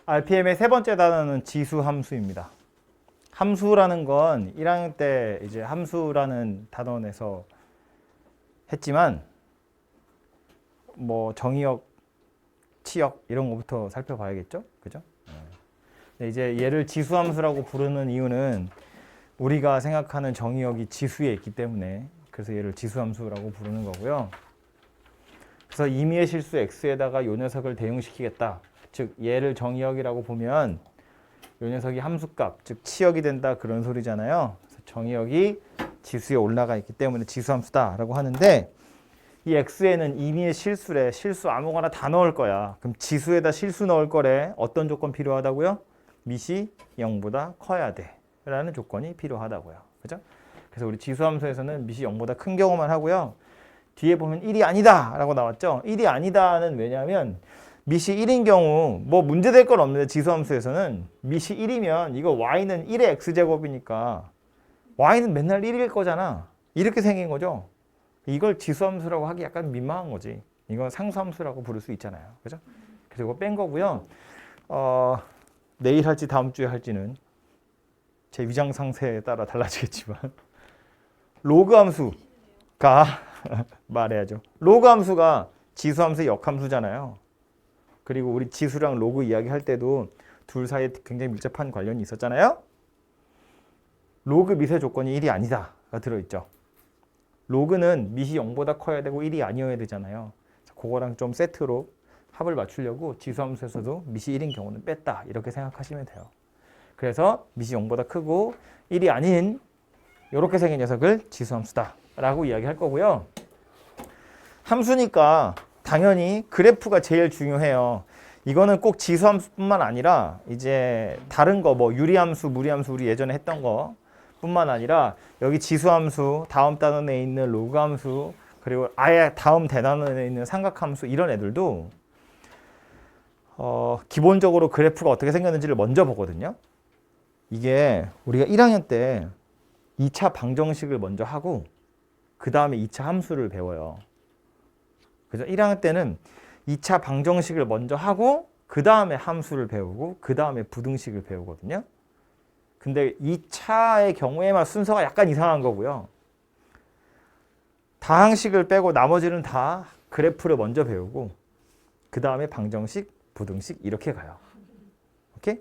RPM의 세 번째 단어는 지수 함수입니다. 함수라는 건 1학년 때 이제 함수라는 단원에서 했지만 뭐 정의역, 치역 이런 거부터 살펴봐야겠죠? 그죠? 네, 이제 얘를 지수 함수라고 부르는 이유는 우리가 생각하는 정의역이 지수에 있기 때문에 그래서 얘를 지수 함수라고 부르는 거고요. 그래서 임의의 실수 x에다가 요 녀석을 대응시키겠다. 즉 얘를 정의역이라고 보면 요 녀석이 함수값, 즉 치역이 된다 그런 소리잖아요. 그래서 정의역이 지수에 올라가 있기 때문에 지수함수다라고 하는데 이 x에는 임의의 실수래. 실수 아무거나 다 넣을 거야. 그럼 지수에다 실수 넣을 거래. 어떤 조건 필요하다고요? 밑이 0보다 커야 돼 라는 조건이 필요하다고요. 그죠? 그래서 우리 지수함수에서는 밑이 0보다 큰 경우만 하고요. 뒤에 보면 1이 아니다 라고 나왔죠. 1이 아니다는 왜냐하면 밑이 1인 경우 뭐 문제될 건 없는데 지수함수에서는 밑이 1이면 이거 y는 1의 x제곱이니까 y는 맨날 1일 거잖아. 이렇게 생긴 거죠. 이걸 지수함수라고 하기 약간 민망한 거지. 이건 상수함수라고 부를 수 있잖아요. 그죠? 그래서 이거 뺀 거고요. 내일 할지 다음 주에 할지는 제 위장 상태에 따라 달라지겠지만 로그 함수가 말해야죠. 로그 함수가 지수함수의 역함수잖아요. 그리고 우리 지수랑 로그 이야기할 때도 둘 사이에 굉장히 밀접한 관련이 있었잖아요. 로그 밑의 조건이 1이 아니다가 들어있죠. 로그는 밑이 0보다 커야 되고 1이 아니어야 되잖아요. 그거랑 좀 세트로 합을 맞추려고 지수함수에서도 밑이 1인 경우는 뺐다 이렇게 생각하시면 돼요. 그래서 밑이 0보다 크고 1이 아닌 이렇게 생긴 녀석을 지수함수다 라고 이야기할 거고요. 함수니까 당연히 그래프가 제일 중요해요. 이거는 꼭 지수함수뿐만 아니라 이제 다른 거 뭐 유리함수, 무리함수 우리 예전에 했던 거 뿐만 아니라 여기 지수함수, 다음 단원에 있는 로그함수, 그리고 아예 다음 대단원에 있는 삼각함수 이런 애들도 기본적으로 그래프가 어떻게 생겼는지를 먼저 보거든요. 이게 우리가 1학년 때 2차 방정식을 먼저 하고 그 다음에 2차 함수를 배워요. 그래서 1학년 때는 2차 방정식을 먼저 하고 그 다음에 함수를 배우고 그 다음에 부등식을 배우거든요. 근데 2차의 경우에만 순서가 약간 이상한 거고요. 다항식을 빼고 나머지는 다 그래프를 먼저 배우고 그 다음에 방정식, 부등식 이렇게 가요. 오케이?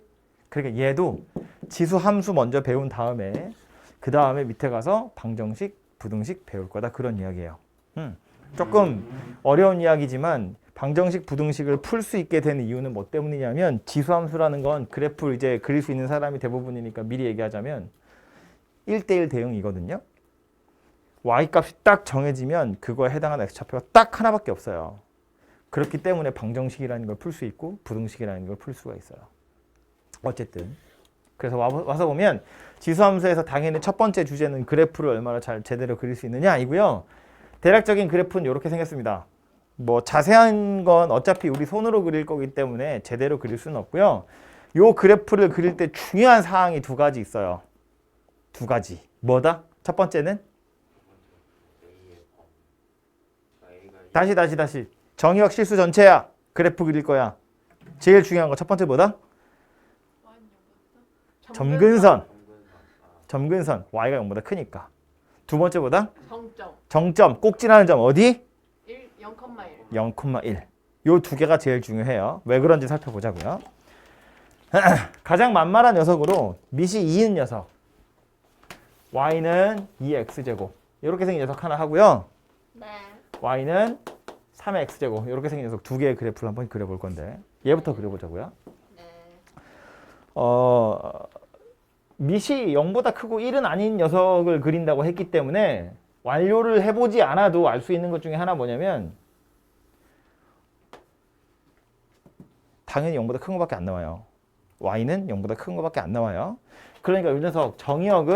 그러니까 얘도 지수 함수 먼저 배운 다음에 그 다음에 밑에 가서 방정식, 부등식 배울 거다 그런 이야기예요. 조금 어려운 이야기지만 방정식, 부등식을 풀 수 있게 되는 이유는 뭐 때문이냐면 지수함수라는 건 그래프를 이제 그릴 수 있는 사람이 대부분이니까 미리 얘기하자면 1대1 대응이거든요. y값이 딱 정해지면 그거에 해당하는 x좌표가 딱 하나밖에 없어요. 그렇기 때문에 방정식이라는 걸 풀 수 있고 부등식이라는 걸 풀 수가 있어요. 어쨌든 그래서 와서 보면 지수함수에서 당연히 첫 번째 주제는 그래프를 얼마나 잘 제대로 그릴 수 있느냐 이고요. 대략적인 그래프는 이렇게 생겼습니다. 뭐 자세한 건 어차피 우리 손으로 그릴 거기 때문에 제대로 그릴 수는 없고요. 요 그래프를 그릴 때 중요한 사항이 두 가지 있어요. 두 가지. 뭐다? 첫 번째는 다시 정의역 실수 전체야. 그래프 그릴 거야. 제일 중요한 거 첫 번째 뭐다? 점근선. y가 0보다 크니까. 두 번째 뭐다? 정점. 꼭 지나는 점 어디? 0,1. 요 두 개가 제일 중요해요. 왜 그런지 살펴보자고요. 가장 만만한 녀석으로 밑이 2인 녀석. y는 2x제곱. 이렇게 생긴 녀석 하나 하고요. 네. y는 3x제곱. 이렇게 생긴 녀석 두 개의 그래프를 한번 그려볼 건데 얘부터 그려보자고요. 네. 밑이 0보다 크고 1은 아닌 녀석을 그린다고 했기 때문에 완료를 해보지 않아도 알 수 있는 것 중에 하나 뭐냐면 당연히 0보다 큰 거밖에 안 나와요. y는 0보다 큰 거밖에 안 나와요. 그러니까 이 녀석 정의역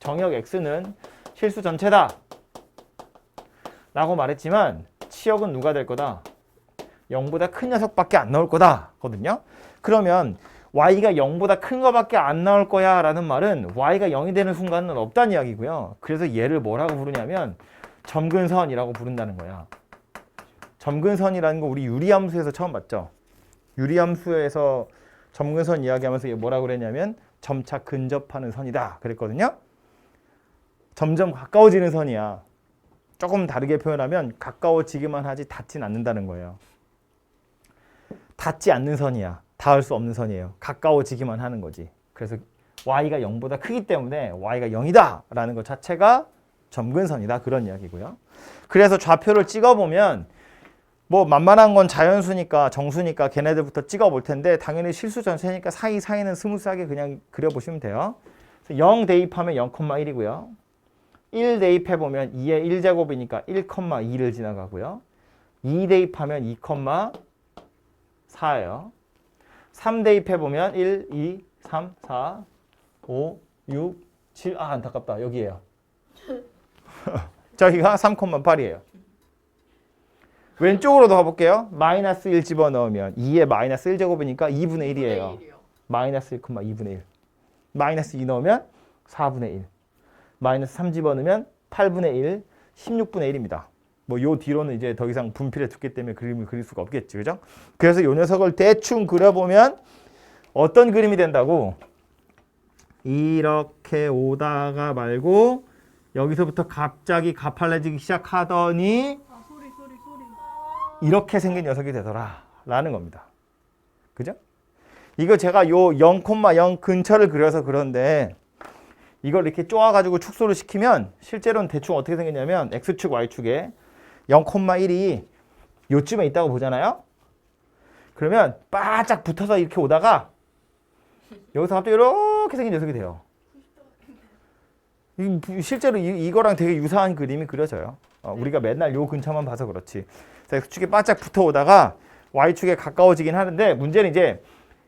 x는 실수 전체다 라고 말했지만 치역은 누가 될 거다? 0보다 큰 녀석밖에 안 나올 거다 거든요. 그러면 y가 0보다 큰 거밖에 안 나올 거야 라는 말은 y가 0이 되는 순간은 없다는 이야기고요. 그래서 얘를 뭐라고 부르냐면 점근선이라고 부른다는 거야. 점근선이라는 거 우리 유리함수에서 처음 봤죠. 유리함수에서 점근선 이야기하면서 이게 뭐라고 그랬냐면 점차 근접하는 선이다 그랬거든요. 점점 가까워지는 선이야. 조금 다르게 표현하면 가까워지기만 하지 닿진 않는다는 거예요. 닿지 않는 선이야. 닿을 수 없는 선이에요. 가까워지기만 하는 거지. 그래서 y가 0보다 크기 때문에 y가 0이다 라는 것 자체가 점근선이다 그런 이야기고요. 그래서 좌표를 찍어보면 뭐 만만한 건 자연수니까 정수니까 걔네들부터 찍어볼 텐데 당연히 실수 전체니까 사이사이는 스무스하게 그냥 그려보시면 돼요. 0 대입하면 0,1이고요. 1 대입해보면 2의 1제곱이니까 1,2를 지나가고요. 2 대입하면 2,4예요. 3 대입해보면 1, 2, 3, 4, 5, 6, 7, 안타깝다. 여기에요. 저기가 3,8이에요. 왼쪽으로도 가볼게요. 마이너스 1 집어넣으면 2의 마이너스 1제곱이니까 2분의 1이에요. 마이너스 1,2분의 1. 마이너스 2 넣으면 4분의 1. 마이너스 3 집어넣으면 8분의 1, 16분의 1입니다. 뭐 요 뒤로는 이제 더 이상 분필에 뒀기 때문에 그림을 그릴 수가 없겠지. 그죠? 그래서 요 녀석을 대충 그려보면 어떤 그림이 된다고? 이렇게 오다가 말고 여기서부터 갑자기 가팔라지기 시작하더니 소리. 이렇게 생긴 녀석이 되더라 라는 겁니다. 그죠? 이거 제가 요 0,0 근처를 그려서 그런데 이걸 이렇게 쪼아가지고 축소를 시키면 실제로는 대충 어떻게 생겼냐면 X축, Y축에 0,1이 요쯤에 있다고 보잖아요. 그러면 바짝 붙어서 이렇게 오다가 여기서 갑자기 이렇게 생긴 녀석이 돼요. 실제로 이거랑 되게 유사한 그림이 그려져요. 우리가 맨날 요 근처만 봐서 그렇지. X축에 바짝 붙어 오다가 Y축에 가까워지긴 하는데 문제는 이제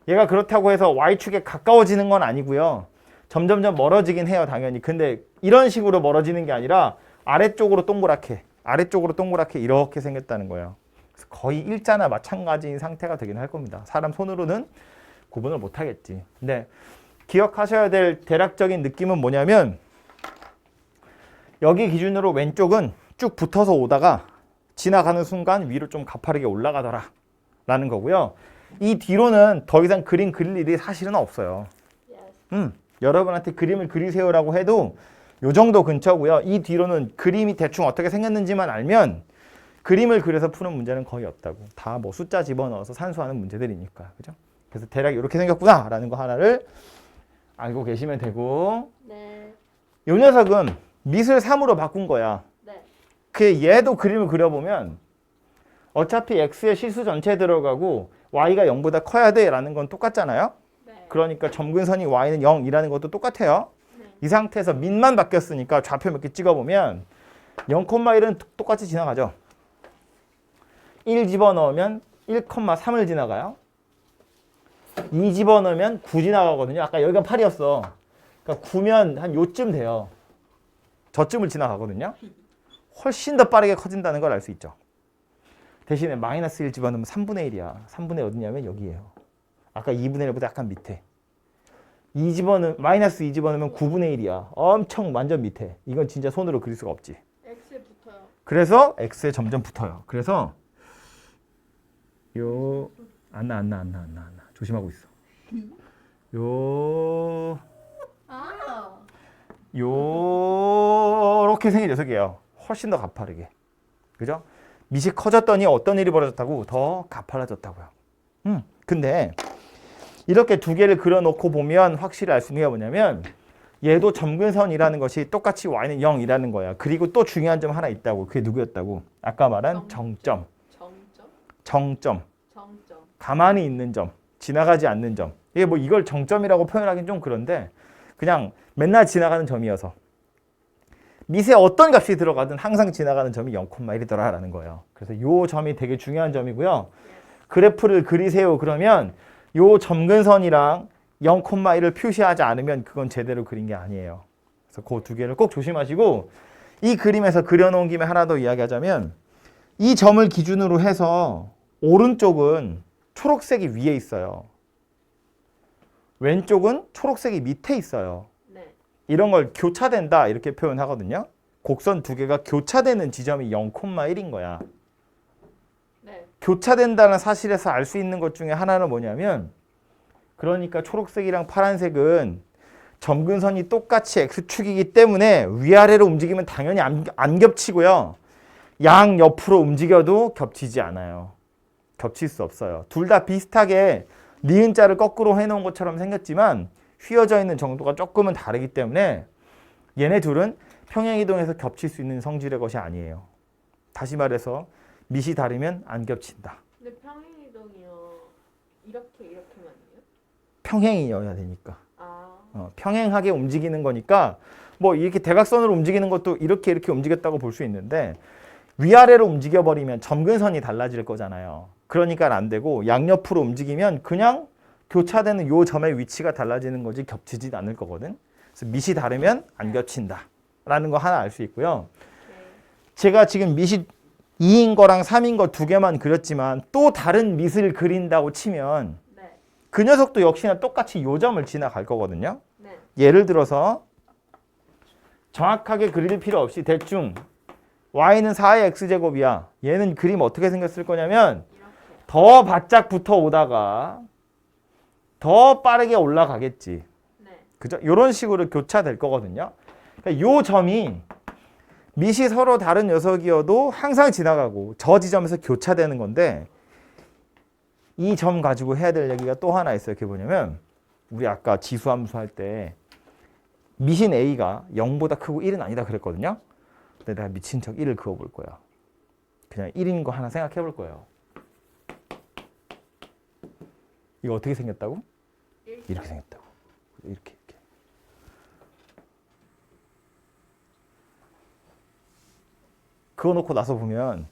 얘가 그렇다고 해서 Y축에 가까워지는 건 아니고요. 점점점 멀어지긴 해요, 당연히. 근데 이런 식으로 멀어지는 게 아니라 아래쪽으로 동그랗게 이렇게 생겼다는 거예요. 그래서 거의 일자나 마찬가지인 상태가 되긴 할 겁니다. 사람 손으로는 구분을 못 하겠지. 근데 기억하셔야 될 대략적인 느낌은 뭐냐면 여기 기준으로 왼쪽은 쭉 붙어서 오다가 지나가는 순간 위로 좀 가파르게 올라가더라 라는 거고요. 이 뒤로는 더 이상 그림 그릴 일이 사실은 없어요. 여러분한테 그림을 그리세요라고 해도 요 정도 근처고요. 이 뒤로는 그림이 대충 어떻게 생겼는지만 알면 그림을 그려서 푸는 문제는 거의 없다고. 다 뭐 숫자 집어넣어서 산수하는 문제들이니까. 그죠? 그래서 대략 이렇게 생겼구나 라는 거 하나를 알고 계시면 되고 네. 요 녀석은 밑을 3으로 바꾼 거야. 네. 그 얘도 그림을 그려보면 어차피 x의 실수 전체에 들어가고 y가 0보다 커야 돼 라는 건 똑같잖아요. 네. 그러니까 점근선이 y는 0이라는 것도 똑같아요. 네. 이 상태에서 밑만 바뀌었으니까 좌표 몇 개 찍어보면 0,1은 똑같이 지나가죠. 1 집어넣으면 1,3을 지나가요. 2 집어넣으면 9 지나가거든요. 아까 여기가 8이었어. 그러니까 9면 한 요쯤 돼요. 저쯤을 지나가거든요. 훨씬 더 빠르게 커진다는 걸 알 수 있죠. 대신에 마이너스 1 집어넣으면 3분의 1이야. 3분의 어디냐면 여기예요. 아까 2분의 1보다 약간 밑에. 마이너스 2 집어넣으면 9분의 1이야. 엄청 완전 밑에. 이건 진짜 손으로 그릴 수가 없지. X에 붙어요. 그래서 X에 점점 붙어요. 그래서 요 안 나. 조심하고 있어. 요렇게 생긴 녀석이에요. 훨씬 더 가파르게. 그죠? 밑이 커졌더니 어떤 일이 벌어졌다고? 더 가파라졌다고요. 근데 이렇게 두 개를 그려놓고 보면 확실히 알 수 있는 게 뭐냐면 얘도 점근선이라는 것이 똑같이 y는 0이라는 거야. 그리고 또 중요한 점 하나 있다고. 그게 누구였다고? 아까 말한 정점. 정점. 가만히 있는 점. 지나가지 않는 점. 이게 뭐 이걸 정점이라고 표현하기는 좀 그런데 그냥 맨날 지나가는 점이어서 밑에 어떤 값이 들어가든 항상 지나가는 점이 0,1이더라라는 거예요. 그래서 이 점이 되게 중요한 점이고요. 그래프를 그리세요 그러면 이 점근선이랑 0,1을 표시하지 않으면 그건 제대로 그린 게 아니에요. 그래서 그 두 개를 꼭 조심하시고 이 그림에서 그려놓은 김에 하나 더 이야기하자면 이 점을 기준으로 해서 오른쪽은 초록색이 위에 있어요. 왼쪽은 초록색이 밑에 있어요. 네. 이런 걸 교차된다 이렇게 표현하거든요. 곡선 두 개가 교차되는 지점이 0,1인 거야. 네. 교차된다는 사실에서 알 수 있는 것 중에 하나는 뭐냐면 그러니까 초록색이랑 파란색은 점근선이 똑같이 X축이기 때문에 위아래로 움직이면 당연히 안 겹치고요. 양 옆으로 움직여도 겹치지 않아요. 겹칠 수 없어요. 둘 다 비슷하게 니은자를 거꾸로 해놓은 것처럼 생겼지만 휘어져 있는 정도가 조금은 다르기 때문에 얘네 둘은 평행이동에서 겹칠 수 있는 성질의 것이 아니에요. 다시 말해서 밑이 다르면 안 겹친다. 근데 평행이동이요. 이렇게만요? 평행이어야 되니까. 아. 평행하게 움직이는 거니까 뭐 이렇게 대각선으로 움직이는 것도 이렇게 움직였다고 볼 수 있는데 위아래로 움직여버리면 점근선이 달라질 거잖아요. 그러니까 안 되고 양옆으로 움직이면 그냥 교차되는 요 점의 위치가 달라지는 거지 겹치지 않을 거거든. 그래서 밑이 다르면 안 겹친다 라는 거 하나 알 수 있고요. 제가 지금 밑이 2인 거랑 3인 거 두 개만 그렸지만 또 다른 밑을 그린다고 치면 그 녀석도 역시나 똑같이 요 점을 지나갈 거거든요. 예를 들어서 정확하게 그릴 필요 없이 대충 y는 4의 x제곱이야. 얘는 그림 어떻게 생겼을 거냐면 더 바짝 붙어 오다가 더 빠르게 올라가겠지. 그죠? 이런 식으로 교차될 거거든요. 그러니까 요 점이 밑이 서로 다른 녀석이어도 항상 지나가고 저 지점에서 교차되는 건데 이 점 가지고 해야 될 얘기가 또 하나 있어요. 그게 뭐냐면 우리 아까 지수함수 할 때 밑인 a가 0보다 크고 1은 아니다 그랬거든요. 근데 내가 미친 척 1을 그어볼 거야. 그냥 1인 거 하나 생각해 볼 거예요. 이거 어떻게 생겼다고? 이렇게 생겼다고. 이렇게. 그어놓고 나서 보면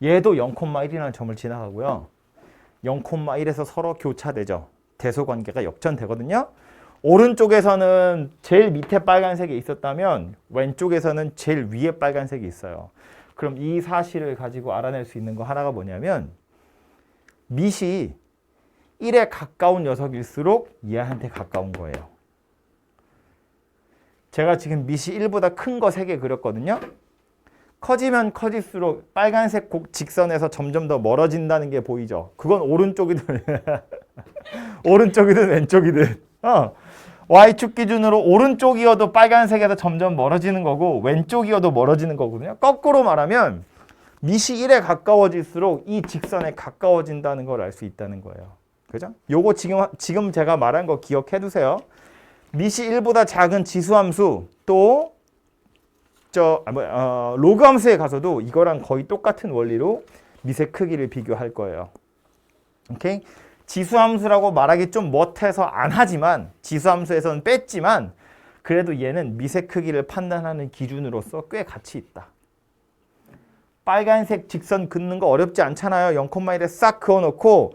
얘도 0,1이라는 점을 지나가고요. 0,1에서 서로 교차되죠. 대소관계가 역전되거든요. 오른쪽에서는 제일 밑에 빨간색이 있었다면 왼쪽에서는 제일 위에 빨간색이 있어요. 그럼 이 사실을 가지고 알아낼 수 있는 거 하나가 뭐냐면 밑이 1에 가까운 녀석일수록 얘한테 가까운 거예요. 제가 지금 밑이 1보다 큰 거 3개 그렸거든요. 커지면 커질수록 빨간색 직선에서 점점 더 멀어진다는 게 보이죠. 그건 오른쪽이든 오른쪽이든 왼쪽이든 Y축 기준으로 오른쪽이어도 빨간색에서 점점 멀어지는 거고 왼쪽이어도 멀어지는 거거든요. 거꾸로 말하면 밑이 1에 가까워질수록 이 직선에 가까워진다는 걸 알 수 있다는 거예요. 그죠? 요거 지금 제가 말한 거 기억해 두세요. 밑이 1보다 작은 지수함수 또 로그 함수에 가서도 이거랑 거의 똑같은 원리로 밑의 크기를 비교할 거예요. 오케이? 지수함수라고 말하기 좀 멋해서 안 하지만 지수함수에서는 뺐지만 그래도 얘는 밑의 크기를 판단하는 기준으로서 꽤 가치 있다. 빨간색 직선 긋는 거 어렵지 않잖아요. 0,1에 싹 그어놓고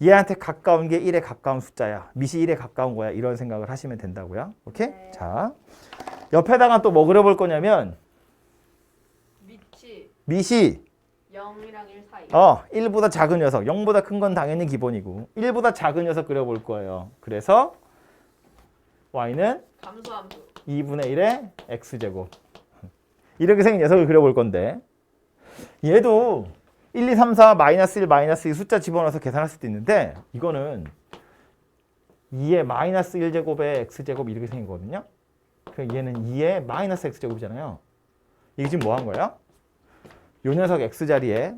얘한테 가까운 게 1에 가까운 숫자야. 밑이 1에 가까운 거야. 이런 생각을 하시면 된다고요. 오케이? 네. 자, 옆에다가 또 뭐 그려볼 거냐면 밑이 0이랑 1 사이. 1보다 작은 녀석. 0보다 큰 건 당연히 기본이고 1보다 작은 녀석 그려볼 거예요. 그래서 y는 감소함수 2분의 1의 x제곱. 이렇게 생긴 녀석을 그려볼 건데 얘도 1, 2, 3, 4, 마이너스 1, 마이너스 2 숫자 집어넣어서 계산할 수도 있는데 이거는 2의 마이너스 1제곱의 x제곱 이렇게 생기거든요. 그러니까 얘는 2의 마이너스 x제곱이잖아요. 이게 지금 뭐 한 거예요? 요 녀석 x자리에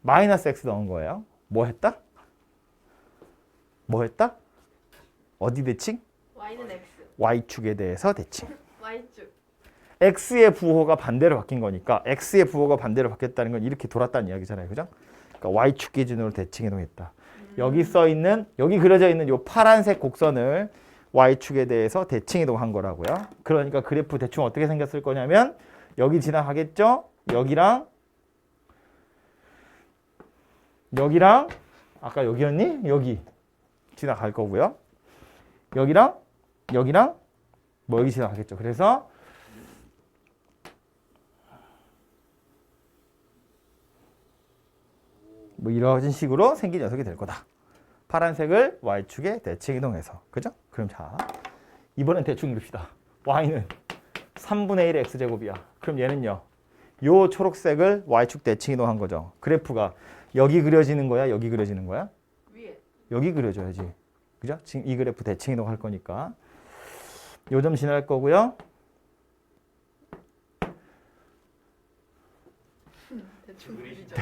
마이너스 x 넣은 거예요. 뭐 했다? 뭐 했다? 어디 대칭? y는 x. y축에 대해서 대칭. y축. x의 부호가 반대로 바뀐 거니까 x의 부호가 반대로 바뀌었다는 건 이렇게 돌았다는 이야기잖아요. 그죠? 그러니까 y축 기준으로 대칭 이동했다. 여기 그려져 있는 요 파란색 곡선을 y축에 대해서 대칭 이동한 거라고요. 그러니까 그래프 대충 어떻게 생겼을 거냐면 여기 지나가겠죠? 여기랑 아까 여기였니? 여기 지나갈 거고요. 여기랑 뭐 여기 지나가겠죠. 그래서 뭐 이런 식으로 생긴 녀석이 될 거다. 파란색을 y축에 대칭 이동해서. 그죠? 그럼 자, 이번엔 대충 그립시다. y는 3분의 1의 x제곱이야. 그럼 얘는요. 요 초록색을 y축 대칭 이동한 거죠. 그래프가 여기 그려지는 거야, 여기 그려지는 거야? 위에. 여기 그려져야지. 그죠? 지금 이 그래프 대칭 이동할 거니까. 요 점 지날 거고요. 대충 그리죠.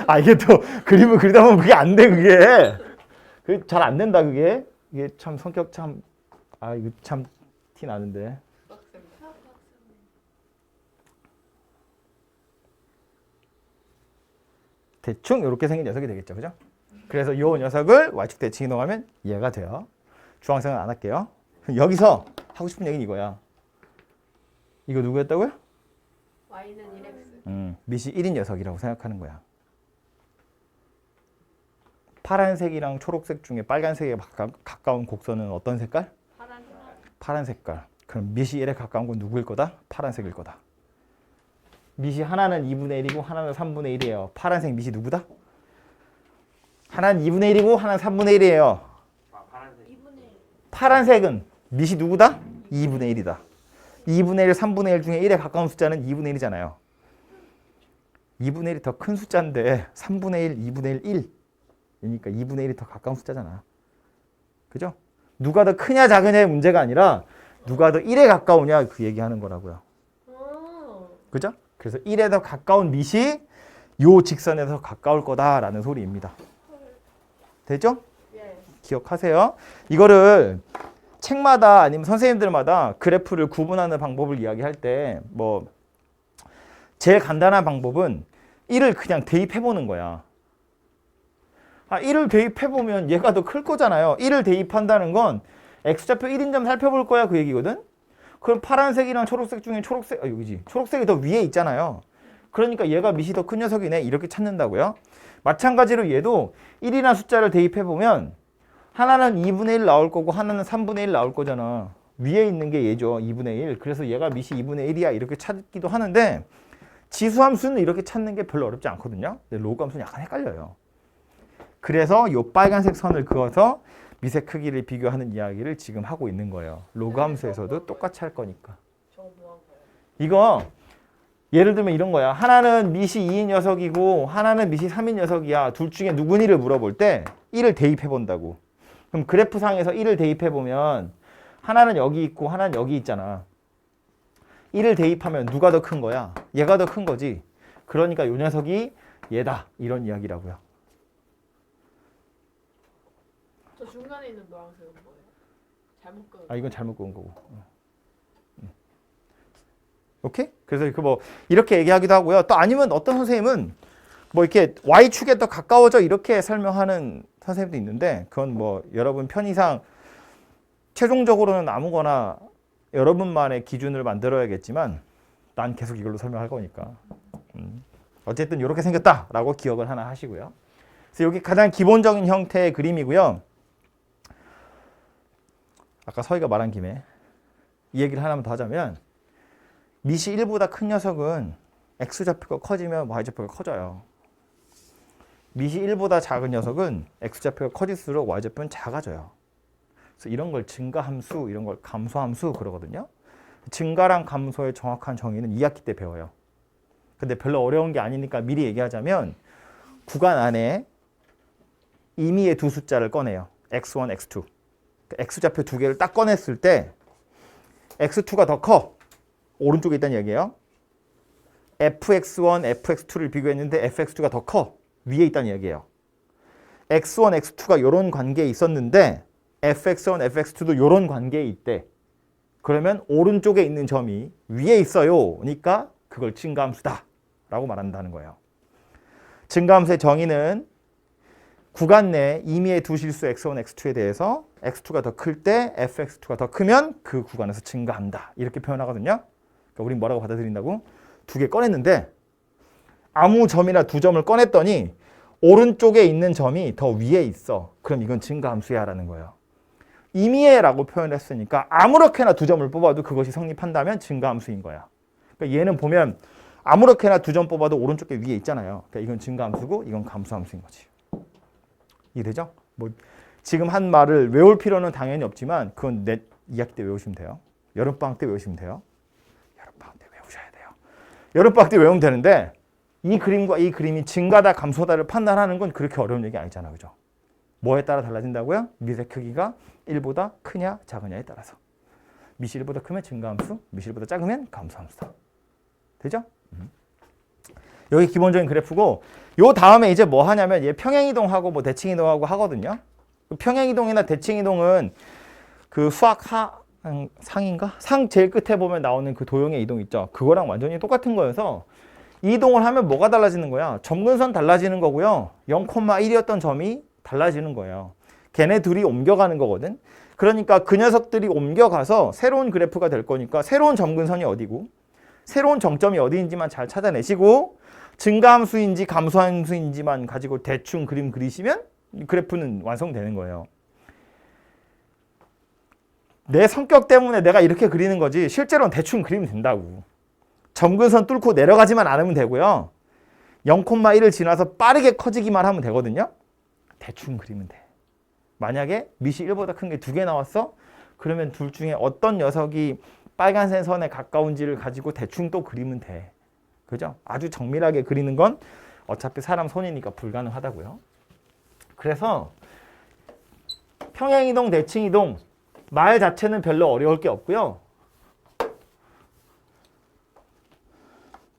아, 이게 또 그림을 그리다 보면 그게 안 돼, 그게. 잘 안 된다, 그게. 이게 참 성격 참, 아, 이거 참 티 나는데. 대충 이렇게 생긴 녀석이 되겠죠, 그죠? 그래서 이 녀석을 y축 대칭 이동하면 얘가 돼요. 주황색은 안 할게요. 여기서 하고 싶은 얘기는 이거야. 이거 누구였다고요? y는 1x. 밑이 1인 녀석이라고 생각하는 거야. 파란색이랑 초록색 중에 빨간색에 가까운 곡선은 어떤 색깔? 파란 색깔. 파란 색깔. 그럼 밑이 1에 가까운 건 누구일 거다? 파란색일 거다. 밑이 하나는 2분의 1이고 하나는 3분의 1이에요. 파란색 밑이 누구다? 하나는 2분의 1이고 하나는 3분의 1이에요. 파란색은 밑이 누구다? 2분의 1이다. 2분의 1, 3분의 1 중에 1에 가까운 숫자는 2분의 1이잖아요. 2분의 1이 더 큰 숫자인데 3분의 1, 2분의 1, 1이니까 2분의 1이 더 가까운 숫자잖아. 그죠? 누가 더 크냐 작으냐의 문제가 아니라 누가 더 1에 가까우냐 그 얘기하는 거라고요. 그죠? 그래서 1에 더 가까운 밑이 요 직선에서 가까울 거다라는 소리입니다. 됐죠? 예. 기억하세요. 이거를 책마다 아니면 선생님들마다 그래프를 구분하는 방법을 이야기할 때 뭐 제일 간단한 방법은 1을 그냥 대입해 보는 거야. 1을 대입해 보면 얘가 더 클 거잖아요. 1을 대입한다는 건 x좌표 1인 점 살펴볼 거야 그 얘기거든. 그럼 파란색이랑 초록색 중에 여기지. 초록색이 더 위에 있잖아요. 그러니까 얘가 밑이 더 큰 녀석이네. 이렇게 찾는다고요. 마찬가지로 얘도 1이라는 숫자를 대입해 보면 하나는 2분의 1 나올 거고 하나는 3분의 1 나올 거잖아. 위에 있는 게 얘죠. 2분의 1. 그래서 얘가 밑이 2분의 1이야. 이렇게 찾기도 하는데 지수함수는 이렇게 찾는 게 별로 어렵지 않거든요. 근데 로그 함수는 약간 헷갈려요. 그래서 요 빨간색 선을 그어서 밑의 크기를 비교하는 이야기를 지금 하고 있는 거예요. 로그 함수에서도 똑같이 할 거니까. 저거 뭐 한 거예요? 이거 예를 들면 이런 거야. 하나는 밑이 2인 녀석이고 하나는 밑이 3인 녀석이야. 둘 중에 누구니를 물어볼 때 1을 대입해 본다고. 그럼 그래프상에서 1을 대입해 보면 하나는 여기 있고 하나는 여기 있잖아. 1을 대입하면 누가 더 큰 거야? 얘가 더 큰 거지. 그러니까 요 녀석이 얘다. 이런 이야기라고요. 저 중간에 있는 노란색은 뭐예요? 잘못 그. 이건 잘못 그은 거고. 오케이? 그래서 그 뭐 이렇게 얘기하기도 하고요. 또 아니면 어떤 선생님은 뭐 이렇게 y축에 더 가까워져 이렇게 설명하는 선생님도 있는데 그건 뭐 여러분 편의상 최종적으로는 아무거나 여러분만의 기준을 만들어야겠지만 난 계속 이걸로 설명할 거니까. 어쨌든 이렇게 생겼다라고 기억을 하나 하시고요. 그래서 여기 가장 기본적인 형태의 그림이고요. 아까 서희가 말한 김에 이 얘기를 하나만 더 하자면 밑이 1보다 큰 녀석은 x좌표가 커지면 y좌표가 커져요. 밑이 1보다 작은 녀석은 x좌표가 커질수록 y좌표는 작아져요. 그래서 이런 걸 증가함수, 이런 걸 감소함수 그러거든요. 증가랑 감소의 정확한 정의는 2학기 때 배워요. 근데 별로 어려운 게 아니니까 미리 얘기하자면 구간 안에 임의의 두 숫자를 꺼내요. x1, x2. x좌표 두 개를 딱 꺼냈을 때 x2가 더 커. 오른쪽에 있다는 얘기예요. fx1, fx2를 비교했는데 fx2가 더 커. 위에 있다는 얘기예요. x1, x2가 이런 관계에 있었는데 fx1, fx2도 이런 관계에 있대. 그러면 오른쪽에 있는 점이 위에 있어요. 그러니까 그걸 증가함수다 라고 말한다는 거예요. 증가함수의 정의는 구간 내 임의의 두 실수 x1, x2에 대해서 x2가 더 클 때 fx2가 더 크면 그 구간에서 증가한다. 이렇게 표현하거든요. 그러니까 우린 뭐라고 받아들인다고? 두 개 꺼냈는데 아무 점이나 두 점을 꺼냈더니 오른쪽에 있는 점이 더 위에 있어. 그럼 이건 증가함수야 라는 거예요. 임의라고 표현했으니까 아무렇게나 두 점을 뽑아도 그것이 성립한다면 증가함수인 거야. 그러니까 얘는 보면 아무렇게나 두 점 뽑아도 오른쪽에 위에 있잖아요. 그러니까 이건 증가함수고 이건 감소함수인 거지. 이해되죠? 뭐 지금 한 말을 외울 필요는 당연히 없지만 그건 2학기 때 외우시면 돼요. 여름방학 때 외우시면 돼요. 여름방학 때 외우셔야 돼요. 여름방학 때 외우면 되는데 이 그림과 이 그림이 증가다 감소다를 판단하는 건 그렇게 어려운 얘기 아니잖아. 그죠? 뭐에 따라 달라진다고요? 밑의 크기가 1보다 크냐 작으냐에 따라서. 밑이 1보다 크면 증가함수, 밑이 1보다 작으면 감소함수다. 되죠? 여기 기본적인 그래프고 요 다음에 이제 뭐 하냐면 얘 평행이동하고 뭐 대칭이동하고 하거든요. 평행이동이나 대칭이동은 그 수학 상인가? 상 제일 끝에 보면 나오는 그 도형의 이동 있죠. 그거랑 완전히 똑같은 거여서 이동을 하면 뭐가 달라지는 거야? 점근선 달라지는 거고요. 0,1이었던 점이 달라지는 거예요. 걔네 둘이 옮겨가는 거거든. 그러니까 그 녀석들이 옮겨가서 새로운 그래프가 될 거니까 새로운 점근선이 어디고 새로운 정점이 어디인지만 잘 찾아내시고 증가함수인지 감소함수인지만 가지고 대충 그림 그리시면 이 그래프는 완성되는 거예요. 내 성격 때문에 내가 이렇게 그리는 거지 실제로는 대충 그리면 된다고. 점근선 뚫고 내려가지만 않으면 되고요. 0,1을 지나서 빠르게 커지기만 하면 되거든요. 대충 그리면 돼. 만약에 밑이 1보다 큰 게 2개 나왔어? 그러면 둘 중에 어떤 녀석이 빨간색 선에 가까운지를 가지고 대충 또 그리면 돼. 그죠? 아주 정밀하게 그리는 건 어차피 사람 손이니까 불가능하다고요. 그래서 평행이동, 대칭이동 말 자체는 별로 어려울 게 없고요.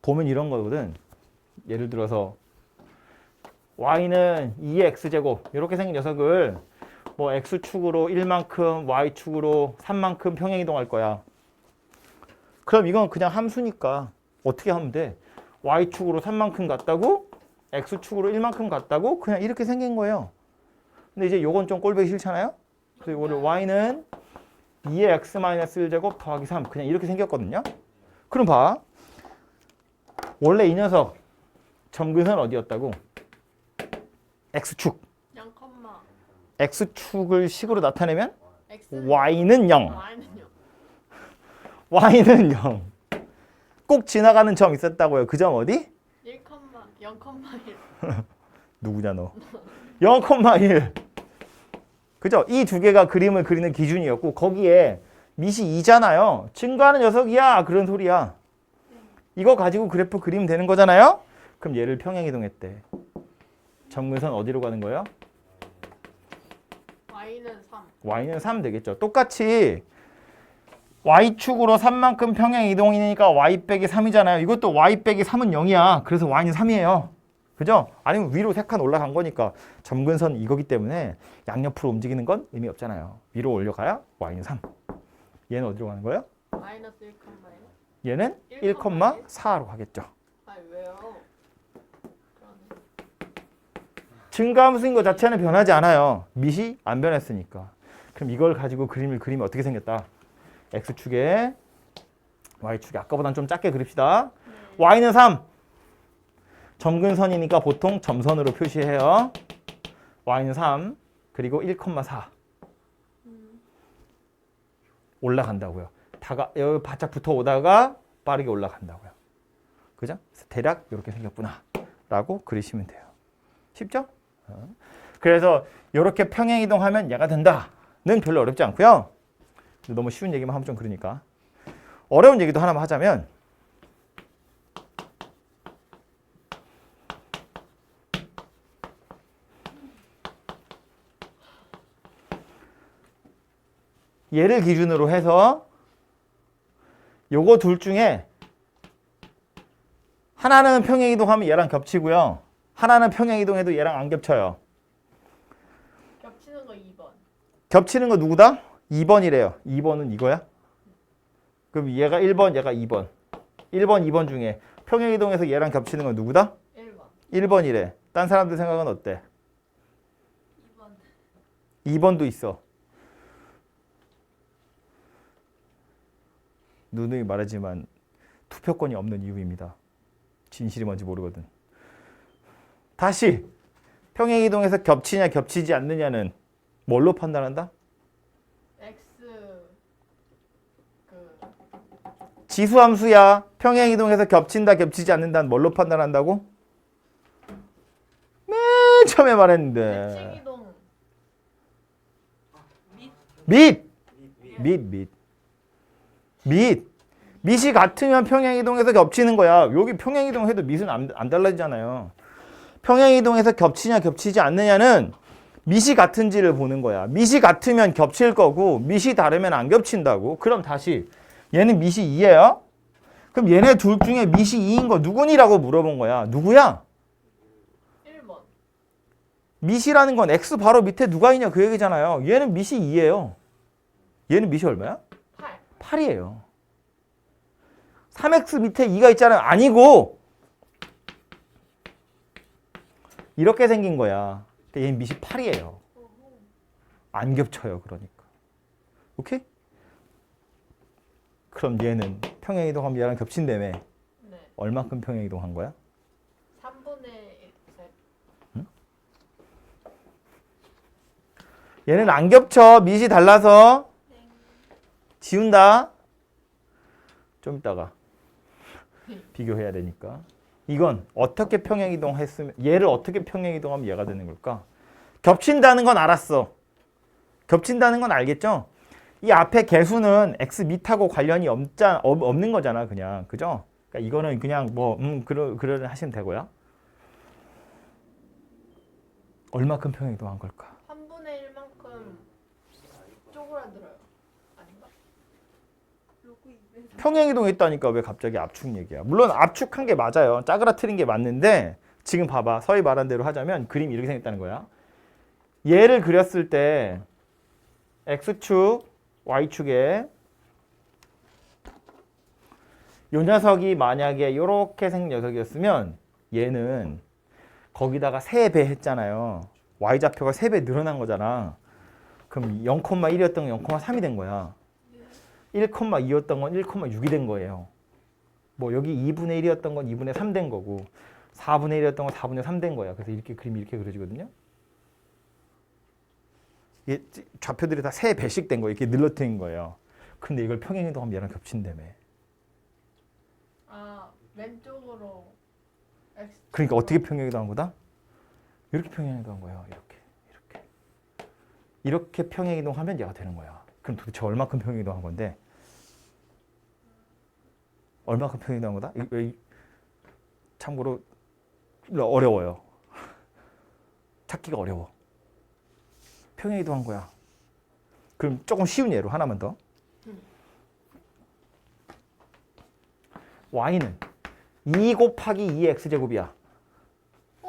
보면 이런 거거든. 예를 들어서 y는 2의 x제곱 이렇게 생긴 녀석을 뭐 x축으로 1만큼 y축으로 3만큼 평행이동할 거야. 그럼 이건 그냥 함수니까 어떻게 하면 돼? y축으로 3만큼 갔다고 x축으로 1만큼 갔다고 그냥 이렇게 생긴 거예요. 근데 이제 요건 좀 꼴보기 싫잖아요. 그래서 이거를 y는 2의 x-1제곱 더하기 3 그냥 이렇게 생겼거든요. 그럼 봐. 원래 이 녀석 점근선 어디였다고? x축. 0, x축을 식으로 나타내면 x y는 0. y는 0. y는 0. 꼭 지나가는 점 있었다고요. 그 점 어디? 0,1. 누구냐 너. 0,1. 그죠? 이 두 개가 그림을 그리는 기준이었고 거기에 밑이 2잖아요. 증가하는 녀석이야. 그런 소리야. 이거 가지고 그래프 그리면 되는 거잖아요. 그럼 얘를 평행이동했대. 점근선 어디로 가는 거예요? y는 3. y는 3 되겠죠. 똑같이 y축으로 3만큼 평행이동이니까 y 빼기 3이잖아요. 이것도 y 빼기 3은 0이야. 그래서 y는 3이에요. 그죠? 아니면 위로 3칸 올라간 거니까 점근선 이거기 때문에 양옆으로 움직이는 건 의미 없잖아요. 위로 올려가야 y는 3. 얘는 어디로 가는 거예요? 마이너스 1,1. 얘는 1,4 1,4로 가겠죠. 아니 왜요? 그러네. 증가함수인 것 자체는 변하지 않아요. 밑이 안 변했으니까. 그럼 이걸 가지고 그림을 그리면 어떻게 생겼다? x축에 y축에 아까보다는 좀 작게 그립시다. y는 3. 점근선이니까 보통 점선으로 표시해요. y는 3 그리고 1,4 올라간다고요. 여기 바짝 붙어 오다가 빠르게 올라간다고요. 그죠? 그래서 대략 이렇게 생겼구나 라고 그리시면 돼요. 쉽죠? 그래서 이렇게 평행이동하면 얘가 된다는 별로 어렵지 않고요. 너무 쉬운 얘기만 하면 좀 그러니까 어려운 얘기도 하나만 하자면 얘를 기준으로 해서 요거 둘 중에 하나는 평행이동하면 얘랑 겹치고요. 하나는 평행이동해도 얘랑 안 겹쳐요. 겹치는 거 2번. 겹치는 거 누구다? 2번이래요. 2번은 이거야? 그럼 얘가 1번, 얘가 2번. 1번, 2번 중에 평행이동해서 얘랑 겹치는 건 누구다? 1번. 1번이래. 딴 사람들 생각은 어때? 2번. 2번도 있어. 누누이 말하지만 투표권이 없는 이유입니다. 진실이 뭔지 모르거든. 다시 평행이동해서 겹치냐 겹치지 않느냐는 뭘로 판단한다? x 지수함수야. 평행이동해서 겹친다 겹치지 않는다는 뭘로 판단한다고? 맨 처음에 말했는데. 대칭이동. 밑. 밑이 같으면 평행이동해서 겹치는 거야. 여기 평행이동해도 밑은 안 달라지잖아요. 평행이동해서 겹치냐 겹치지 않느냐는 밑이 같은지를 보는 거야. 밑이 같으면 겹칠 거고 밑이 다르면 안 겹친다고. 그럼 다시 얘는 밑이 2예요? 그럼 얘네 둘 중에 밑이 2인 거 누구니라고 물어본 거야. 누구야? 1번. 밑이라는 건 x 바로 밑에 누가 있냐 그 얘기잖아요. 얘는 밑이 2예요. 얘는 밑이 얼마야? 8. 8이에요. 3x 밑에 2가 있잖아요. 아니고 이렇게 생긴 거야. 근데 얘는 밑이 8이에요. 안 겹쳐요. 그러니까. 오케이? 그럼 얘는 평행이동하면 얘랑 겹친다며. 네. 얼마큼 평행이동한 거야? 3분의 1. 얘는 안 겹쳐. 밑이 달라서. 지운다. 좀 이따가 비교해야 되니까. 이건 어떻게 평행이동했으면 얘를 어떻게 평행이동하면 얘가 되는 걸까? 겹친다는 건 알았어. 겹친다는 건 알겠죠? 이 앞에 개수는 x 밑하고 관련이 없는 거잖아, 그냥. 그죠? 그러니까 이거는 그냥 그러 하시면 되고요. 얼마큼 평행이동한 걸까? 3분의 1만큼 쪼그라들어요. 아닌가? 평행이동했다니까 왜 갑자기 압축 얘기야? 물론 압축한 게 맞아요. 짜그라뜨린 게 맞는데 지금 봐봐. 서희 말한 대로 하자면 그림이 이렇게 생겼다는 거야. 얘를 그렸을 때 x축, y축에 요 녀석이 만약에 이렇게 생긴 녀석이었으면 얘는 거기다가 3배 했잖아요. y좌표가 3배 늘어난 거잖아. 그럼 0,1이었던 건 0,3이 된 거야. 1,2였던 건 1,6이 된 거예요. 뭐 여기 2분의 1이었던 건 2분의 3 된 거고 4분의 1이었던 건 4분의 3 된 거야. 그래서 이렇게 그림이 이렇게 그려지거든요. 이게 좌표들이 다 3배씩 된 거예요. 이렇게 늘러뜨린 거예요. 근데 이걸 평행이동하면 얘랑 겹친다며. 아, 왼쪽으로 x. 그러니까 어떻게 평행이동한 거다? 이렇게 평행이동한 거예요. 이렇게 평행이동하면 얘가 되는 거야. 그럼 도대체 얼마큼 평행이동한 건데? 얼마큼 평행이동한 거다? 참고로 어려워요. 찾기가 어려워. 평행이동한 거야. 그럼 조금 쉬운 예로 하나만 더. y는 2 곱하기 2의 x제곱이야.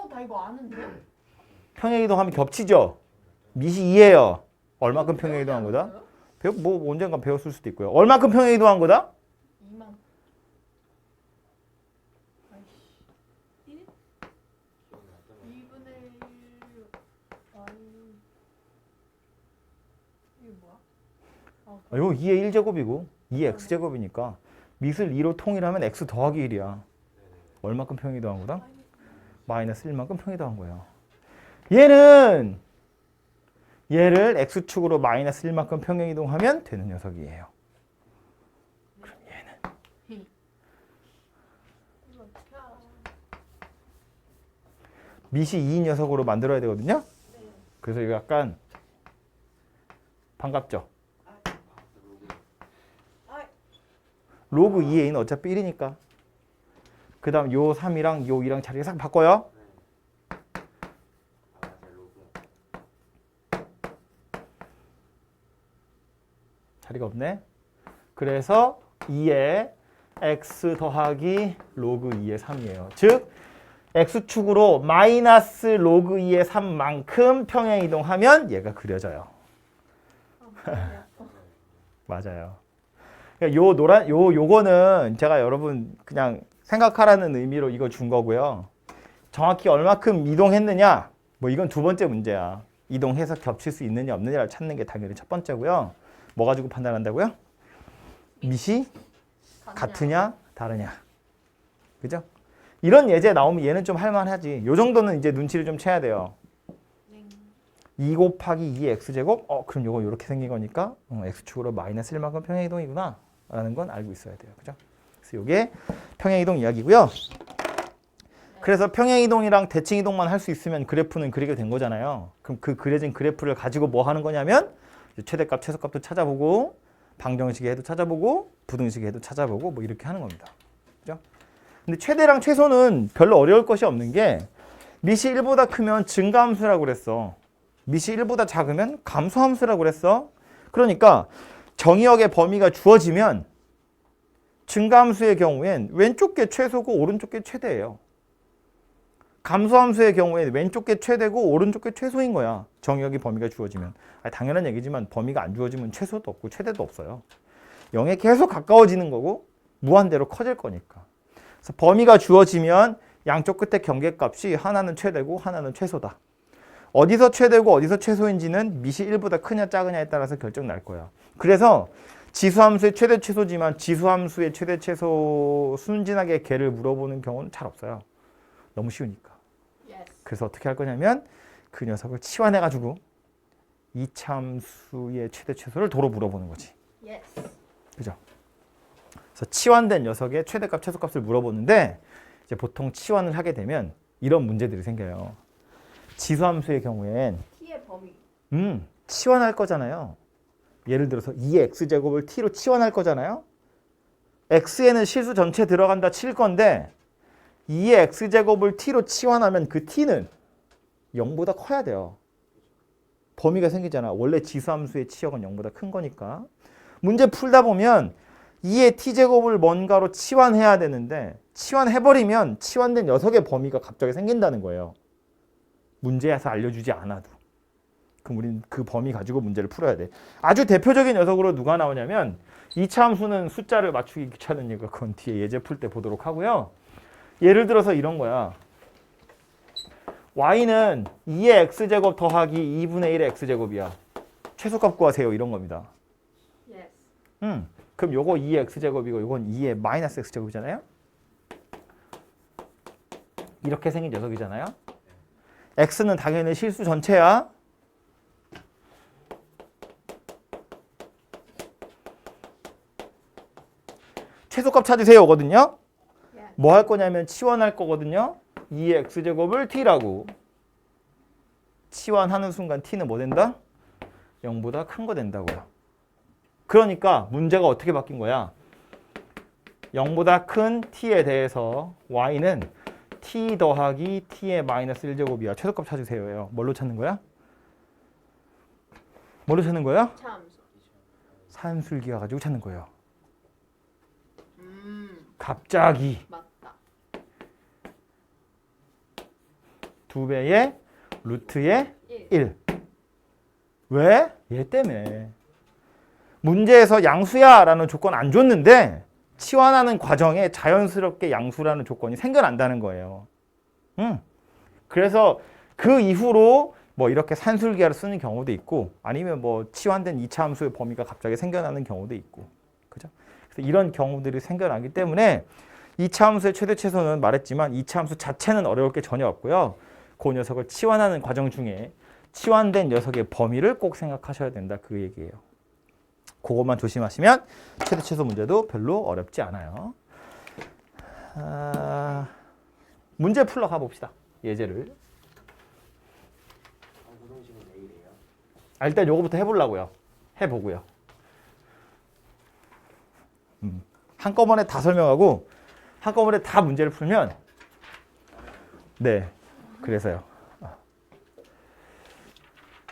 나 이거 아는데? 평행이동하면 겹치죠? 밑이 2예요. 얼마큼 평행이동한 거다? 뭐 언젠가 배웠을 수도 있고요. 얼마큼 평행이동한 거다? 2만. 2분의 1 y. 이게 뭐야? 이거 2의 1제곱이고 2의 x제곱이니까 밑을 2로 통일하면 x 더하기 1이야. 얼마큼 평행이동한 거다? 마이너스 1만큼 평행이동한 거예요. 얘를 x축으로 마이너스 1만큼 평행이동하면 되는 녀석이에요. 그럼 얘는 이거 어떻게 알아? 밑이 2인 녀석으로 만들어야 되거든요. 네. 그래서 이거 약간 반갑죠? 로그 2의 2는 어차피 1이니까. 그 다음 요 3이랑 요 2랑 자리 싹 바꿔요. 자리가 없네. 그래서 2에 x 더하기 로그 2의 3이에요. 즉 x축으로 마이너스 로그 2의 3만큼 평행이동하면 얘가 그려져요. 맞아요. 그러니까 요거는 제가 여러분 그냥 생각하라는 의미로 이거 준 거고요. 정확히 얼마큼 이동했느냐? 뭐 이건 두 번째 문제야. 이동해서 겹칠 수 있느냐 없느냐를 찾는 게 당연히 첫 번째고요. 뭐 가지고 판단한다고요? 밑이 같으냐 다르냐. 그죠? 이런 예제 나오면 얘는 좀 할만하지. 요 정도는 이제 눈치를 좀 채야 돼요. 2 곱하기 2의 x제곱? 그럼 요거 이렇게 생긴 거니까 x축으로 마이너스 1만큼 평행이동이구나 라는 건 알고 있어야 돼요. 그죠? 그래서 요게 평행이동 이야기고요. 그래서 평행이동이랑 대칭이동만 할 수 있으면 그래프는 그리게 된 거잖아요. 그럼 그 그려진 그래프를 가지고 뭐 하는 거냐면 최대값, 최소값도 찾아보고 방정식에 해도 찾아보고 부등식에 해도 찾아보고 뭐 이렇게 하는 겁니다. 그죠? 근데 최대랑 최소는 별로 어려울 것이 없는 게 밑이 1보다 크면 증가함수라고 그랬어. 밑이 1보다 작으면 감소함수라고 그랬어. 그러니까 정의역의 범위가 주어지면 증가함수의 경우엔 왼쪽 게 최소고 오른쪽 게 최대예요. 감소함수의 경우에 왼쪽 게 최대고 오른쪽 게 최소인 거야. 정의역의 범위가 주어지면. 당연한 얘기지만 범위가 안 주어지면 최소도 없고 최대도 없어요. 0에 계속 가까워지는 거고 무한대로 커질 거니까. 그래서 범위가 주어지면 양쪽 끝에 경계값이 하나는 최대고 하나는 최소다. 어디서 최대고 어디서 최소인지는 밑이 1보다 크냐 작으냐에 따라서 결정 날 거야. 그래서 지수함수의 최대 최소지만 지수함수의 최대 최소 순진하게 걔를 물어보는 경우는 잘 없어요. 너무 쉬우니까. 그래서 어떻게 할 거냐면 그 녀석을 치환해가지고 이차함수의 최대 최소를 도로 물어보는 거지. 그죠? 그래서 치환된 녀석의 최대값 최소값을 물어보는데 이제 보통 치환을 하게 되면 이런 문제들이 생겨요. 지수함수의 경우엔 t의 범위. 치환할 거잖아요. 예를 들어서 2의 x제곱을 t로 치환할 거잖아요. x에는 실수 전체 들어간다 칠 건데 2의 x제곱을 t로 치환하면 그 t는 0보다 커야 돼요. 범위가 생기잖아. 원래 지수함수의 치역은 0보다 큰 거니까. 문제 풀다 보면 2의 t제곱을 뭔가로 치환해야 되는데 치환해버리면 치환된 녀석의 범위가 갑자기 생긴다는 거예요. 문제에서 알려주지 않아도. 그럼 우리는 그 범위 가지고 문제를 풀어야 돼. 아주 대표적인 녀석으로 누가 나오냐면 2차 함수는 숫자를 맞추기 귀찮으니까 그건 뒤에 예제 풀 때 보도록 하고요. 예를 들어서 이런 거야. y는 2의 x제곱 더하기 2분의 1의 x제곱이야. 최소값 구하세요. 이런 겁니다. 그럼 요거 2의 x제곱이고 요건 2의 마이너스 x제곱이잖아요. 이렇게 생긴 녀석이잖아요. x는 당연히 실수 전체야. 최소값 찾으세요 거든요. 뭐 할 거냐면 치환할 거거든요. 2의 x제곱을 t라고. 치환하는 순간 t는 뭐 된다? 0보다 큰 거 된다고요. 그러니까 문제가 어떻게 바뀐 거야? 0보다 큰 t에 대해서 y는 t 더하기 t의 마이너스 1제곱이야. 최소값 찾으세요. 뭘로 찾는 거야? 뭘로 찾는 거야? 차함수. 산술기와 가지고 찾는 거예요. 갑자기 맞다. 2배의 루트의 1. 왜? 얘 때문에. 문제에서 양수야 라는 조건 안 줬는데 치환하는 과정에 자연스럽게 양수라는 조건이 생겨난다는 거예요. 그래서 그 이후로 뭐 이렇게 산술기하를 쓰는 경우도 있고 아니면 뭐 치환된 2차 함수의 범위가 갑자기 생겨나는 경우도 있고. 그죠? 그래서 이런 경우들이 생겨나기 때문에 2차 함수의 최대 최소는 말했지만 2차 함수 자체는 어려울 게 전혀 없고요. 그 녀석을 치환하는 과정 중에 치환된 녀석의 범위를 꼭 생각하셔야 된다. 그 얘기예요. 그것만 조심하시면 최대 최소 문제도 별로 어렵지 않아요. 문제 풀러 가봅시다. 예제를. 구동식은 내일이에요. 일단 요거부터 해보려고요. 해보고요. 한꺼번에 다 설명하고 한꺼번에 다 문제를 풀면 네, 그래서요.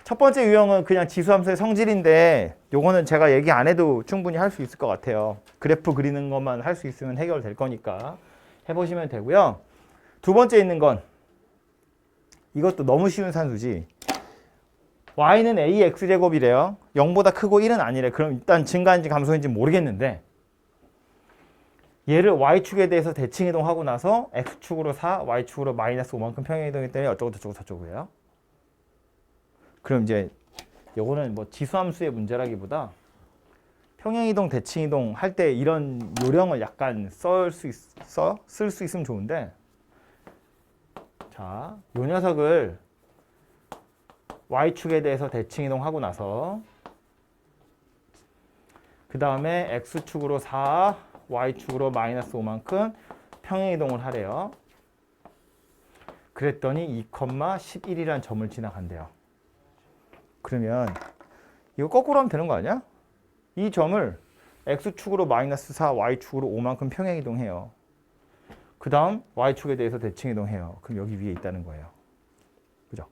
첫 번째 유형은 그냥 지수함수의 성질인데 요거는 제가 얘기 안 해도 충분히 할 수 있을 것 같아요. 그래프 그리는 것만 할 수 있으면 해결될 거니까 해보시면 되고요. 두 번째 있는 건 이것도 너무 쉬운 산수지. y는 ax제곱이래요. 0보다 크고 1은 아니래. 그럼 일단 증가인지 감소인지 모르겠는데 얘를 y축에 대해서 대칭이동하고 나서 x축으로 4, y축으로 마이너스 5만큼 평행이동했기 때문에 어쩌고 저쩌고 저쩌고예요. 그럼 이제 요거는 뭐 지수함수의 문제라기보다 평행이동, 대칭이동 할 때 이런 요령을 약간 쓸 수 있으면 좋은데 자, 요 녀석을 y축에 대해서 대칭이동하고 나서 그 다음에 x축으로 4, y축으로 마이너스 5만큼 평행이동을 하래요. 그랬더니 2,11이라는 점을 지나간대요. 그러면 이거 거꾸로 하면 되는 거 아니야? 이 점을 x축으로 마이너스 4, y축으로 5만큼 평행이동해요. 그 다음 y축에 대해서 대칭이동해요. 그럼 여기 위에 있다는 거예요. 그죠?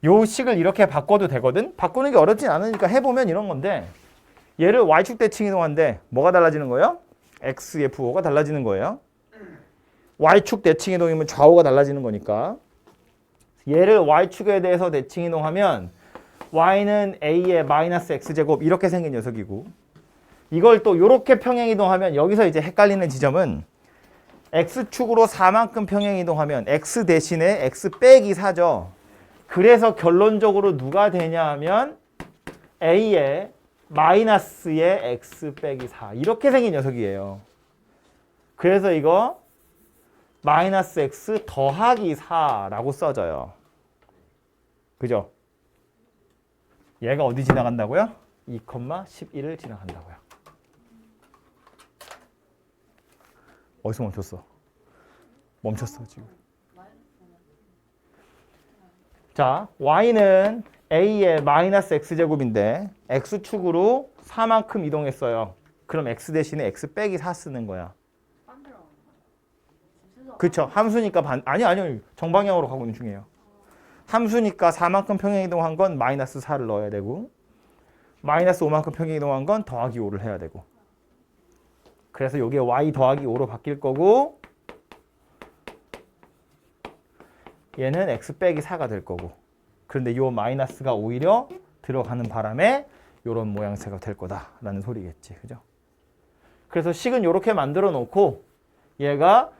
요 식을 이렇게 바꿔도 되거든? 바꾸는 게 어렵진 않으니까 해보면 이런 건데 얘를 y축 대칭이동한데 뭐가 달라지는 거예요? x의 부호가 달라지는 거예요. y축 대칭이동이면 좌우가 달라지는 거니까 얘를 y축에 대해서 대칭이동하면 y는 a의 마이너스 x제곱 이렇게 생긴 녀석이고 이걸 또 이렇게 평행이동하면 여기서 이제 헷갈리는 지점은 x축으로 4만큼 평행이동하면 x 대신에 x 빼기 4죠. 그래서 결론적으로 누가 되냐 하면 a의 마이너스의 x 빼기 4 이렇게 생긴 녀석이에요. 그래서 이거 마이너스 x 더하기 4라고 써져요. 그죠? 얘가 어디 지나간다고요? 2,11을 지나간다고요. 어디서 멈췄어? 멈췄어 지금. 자, y는 a의 마이너스 x제곱인데 x축으로 4만큼 이동했어요. 그럼 x 대신에 x 빼기 4 쓰는 거야. 그쵸? 함수니까 아니요. 정방향으로 가고 있는 중이에요. 함수니까 4만큼 평행이동한 건 마이너스 4를 넣어야 되고 마이너스 5만큼 평행이동한 건 더하기 5를 해야 되고 그래서 이게 y 더하기 5로 바뀔 거고 얘는 x 빼기 4가 될 거고 그런데 이 마이너스가 오히려 들어가는 바람에 이런 모양새가 될 거다라는 소리겠지. 그죠? 그래서 식은 이렇게 만들어 놓고 얘가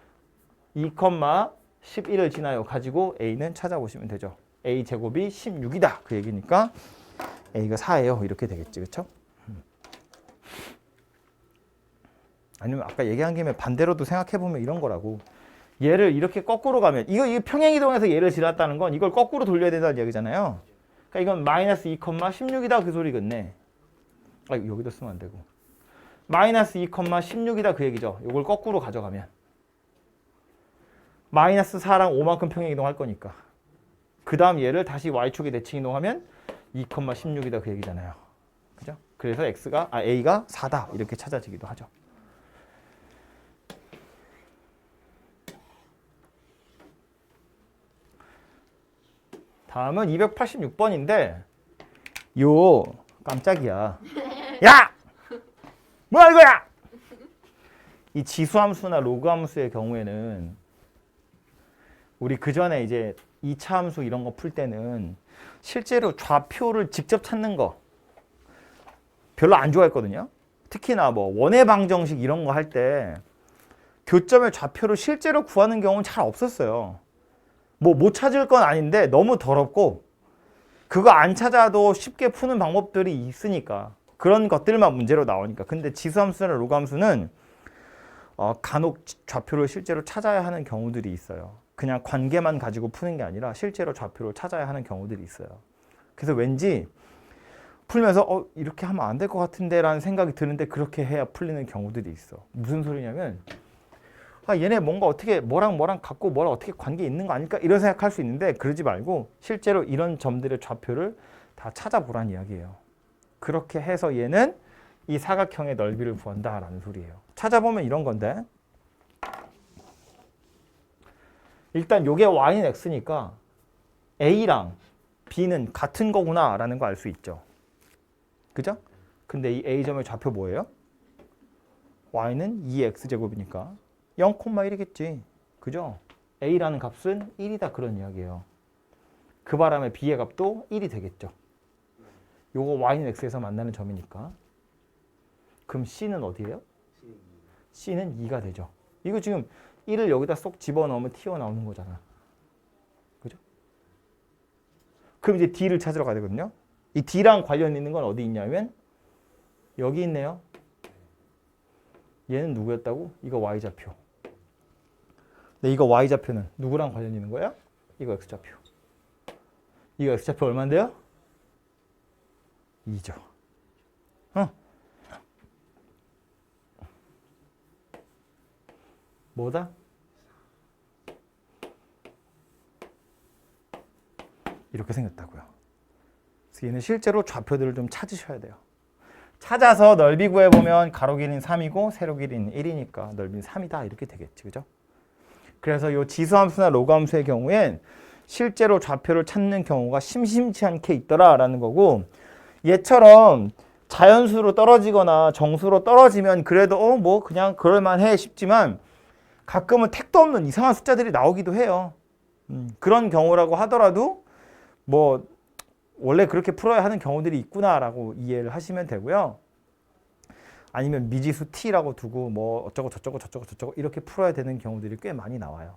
2,11을 지나요. 가지고 a는 찾아보시면 되죠. a 제곱이 16이다. 그 얘기니까 a가 4예요. 이렇게 되겠지. 그렇죠? 아니면 아까 얘기한 김에 반대로도 생각해보면 이런 거라고. 얘를 이렇게 거꾸로 가면 이거 평행이동해서 얘를 지났다는 건 이걸 거꾸로 돌려야 된다는 얘기잖아요. 그러니까 이건 마이너스 2,16이다 그 소리겠네. 아, 여기도 쓰면 안 되고. 마이너스 2,16이다 그 얘기죠. 이걸 거꾸로 가져가면. 마이너스 4랑 5만큼 평행이동할 거니까. 그 다음 얘를 다시 y축에 대칭이동하면 2,16이다 그 얘기잖아요. 그죠? 그래서 a가 4다 이렇게 찾아지기도 하죠. 다음은 286번인데 요 깜짝이야. 야! 뭐야 이거야! 이 지수함수나 로그함수의 경우에는 우리 그 전에 이제 2차 함수 이런 거 풀 때는 실제로 좌표를 직접 찾는 거 별로 안 좋아했거든요. 특히나 뭐 원의 방정식 이런 거 할 때 교점의 좌표를 실제로 구하는 경우는 잘 없었어요. 뭐 못 찾을 건 아닌데 너무 더럽고 그거 안 찾아도 쉽게 푸는 방법들이 있으니까 그런 것들만 문제로 나오니까. 근데 지수함수나 로그함수는 간혹 좌표를 실제로 찾아야 하는 경우들이 있어요. 그냥 관계만 가지고 푸는 게 아니라 실제로 좌표를 찾아야 하는 경우들이 있어요. 그래서 왠지 풀면서 이렇게 하면 안 될 것 같은데 라는 생각이 드는데 그렇게 해야 풀리는 경우들이 있어. 무슨 소리냐면 얘네 뭔가 어떻게 뭐랑 갖고 뭐랑 어떻게 관계 있는 거 아닐까 이런 생각할 수 있는데 그러지 말고 실제로 이런 점들의 좌표를 다 찾아보란 이야기예요. 그렇게 해서 얘는 이 사각형의 넓이를 구한다라는 소리예요. 찾아보면 이런 건데 일단 요게 y는 x니까 a랑 b는 같은 거구나 라는 거 알 수 있죠. 그죠? 근데 이 a점의 좌표 뭐예요? y는 2x제곱이니까 0,1이겠지. 그죠? a라는 값은 1이다 그런 이야기예요. 그 바람에 b의 값도 1이 되겠죠. 요거 y는 x에서 만나는 점이니까. 그럼 c는 어디예요? c는 2가 되죠. 이거 지금 1을 여기다 쏙 집어넣으면 튀어나오는 거잖아. 그죠? 그럼 이제 d를 찾으러 가야 되거든요. 이 d랑 관련 있는 건 어디 있냐면 여기 있네요. 얘는 누구였다고? 이거 y좌표. 근데 이거 y좌표는 누구랑 관련 있는 거야? 이거 x좌표. 이거 x좌표 얼마인데요? 2죠. 뭐다? 이렇게 생겼다고요. 그래서 얘는 실제로 좌표들을 좀 찾으셔야 돼요. 찾아서 넓이 구해보면 가로 길이는 3이고 세로 길이는 1이니까 넓이는 3이다 이렇게 되겠지. 그죠? 그래서 이 지수함수나 로그함수의 경우엔 실제로 좌표를 찾는 경우가 심심치 않게 있더라라는 거고, 얘처럼 자연수로 떨어지거나 정수로 떨어지면 그래도 뭐 그냥 그럴만해 싶지만 가끔은 택도 없는 이상한 숫자들이 나오기도 해요. 그런 경우라고 하더라도 뭐 원래 그렇게 풀어야 하는 경우들이 있구나라고 이해를 하시면 되고요. 아니면 미지수 t라고 두고 뭐 어쩌고 저쩌고 저쩌고 저쩌고 이렇게 풀어야 되는 경우들이 꽤 많이 나와요.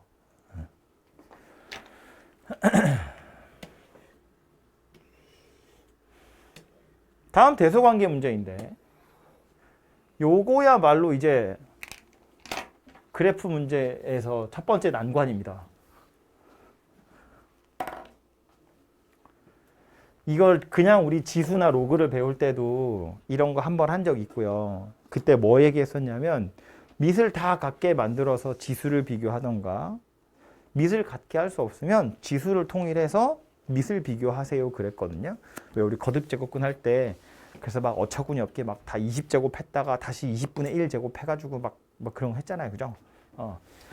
다음 대소관계 문제인데, 요거야말로 이제 그래프 문제에서 첫 번째 난관입니다. 이걸 그냥 우리 지수나 로그를 배울 때도 이런 거 한 번 한 적 있고요. 그때 뭐 얘기했었냐면 밑을 다 같게 만들어서 지수를 비교하던가, 밑을 같게 할 수 없으면 지수를 통일해서 밑을 비교하세요 그랬거든요. 왜 우리 거듭제곱근 할 때 그래서 막 어처구니 없게 막 다 20제곱 했다가 다시 20분의 1 제곱 해가지고 막 그런 거 했잖아요. 그죠?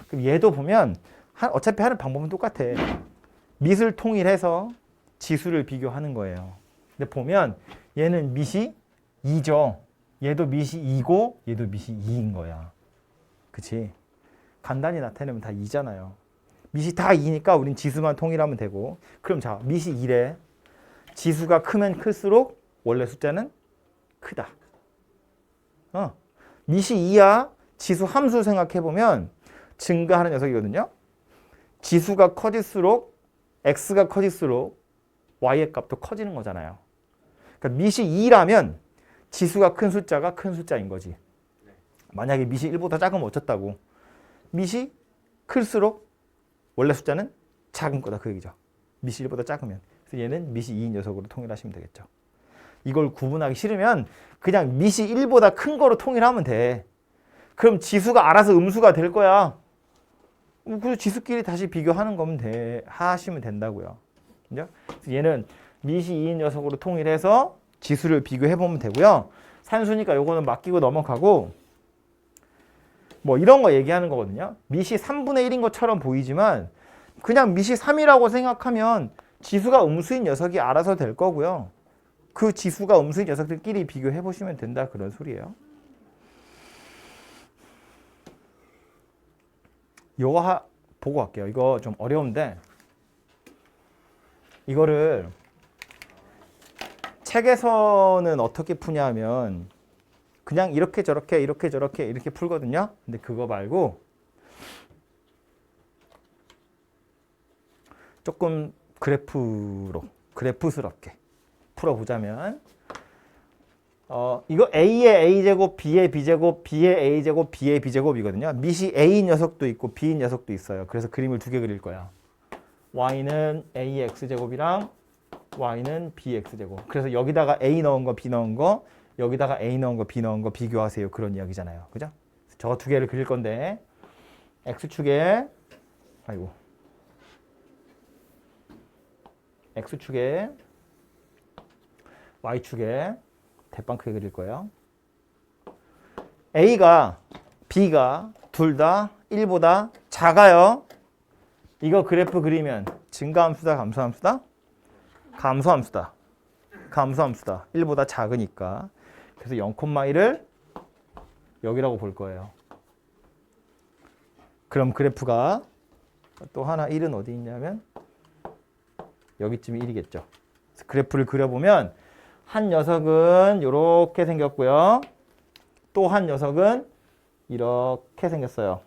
그럼 얘도 보면 어차피 하는 방법은 똑같아. 밑을 통일해서 지수를 비교하는 거예요. 근데 보면 얘는 밑이 2죠. 얘도 밑이 2고 얘도 밑이 2인 거야. 그치? 간단히 나타내면 다 2잖아요. 밑이 다 2니까 우린 지수만 통일하면 되고, 그럼 자, 밑이 2래. 지수가 크면 클수록 원래 숫자는 크다. 밑이 2야. 지수 함수 생각해보면 증가하는 녀석이거든요. 지수가 커질수록 x가 커질수록 y의 값도 커지는 거잖아요. 그러니까 밑이 2라면 지수가 큰 숫자가 큰 숫자인 거지. 만약에 밑이 1보다 작으면 어쩌다고. 밑이 클수록 원래 숫자는 작은 거다 그 얘기죠. 밑이 1보다 작으면. 그래서 얘는 밑이 2인 녀석으로 통일하시면 되겠죠. 이걸 구분하기 싫으면 그냥 밑이 1보다 큰 거로 통일하면 돼. 그럼 지수가 알아서 음수가 될 거야. 그래서 지수끼리 다시 비교하는 거면 하시면 된다고요. 그죠? 그래서 얘는 밑이 2인 녀석으로 통일해서 지수를 비교해보면 되고요. 산수니까 요거는 맡기고 넘어가고, 뭐 이런 거 얘기하는 거거든요. 밑이 3분의 1인 것처럼 보이지만 그냥 밑이 3이라고 생각하면 지수가 음수인 녀석이 알아서 될 거고요. 그 지수가 음수인 녀석들끼리 비교해 보시면 된다 그런 소리예요. 요거 보고 갈게요. 이거 좀 어려운데 이거를 책에서는 어떻게 푸냐면 그냥 이렇게 저렇게 이렇게 저렇게 이렇게 풀거든요. 근데 그거 말고 조금 그래프스럽게 풀어보자면 이거 A의 A제곱, B의 B제곱, B의 A제곱, B의 B제곱이거든요. 밑이 A인 녀석도 있고 B인 녀석도 있어요. 그래서 그림을 두 개 그릴 거야. Y는 A의 X제곱이랑 Y는 B의 X제곱. 그래서 여기다가 A 넣은 거, B 넣은 거, 여기다가 A 넣은 거, B 넣은 거 비교하세요. 그런 이야기잖아요. 그죠? 저 두 개를 그릴 건데 X축에 X축에 Y축에 대빵 크게 그릴 거예요. A가 B가 둘 다 1보다 작아요. 이거 그래프 그리면 증가함수다, 감소함수다? 감소함수다. 감소함수다. 1보다 작으니까. 그래서 0,1을 여기라고 볼 거예요. 그럼 그래프가 또 하나 1은 어디 있냐면 여기쯤이 1이겠죠. 그래프를 그려보면 한 녀석은 이렇게 생겼고요. 또 한 녀석은 이렇게 생겼어요.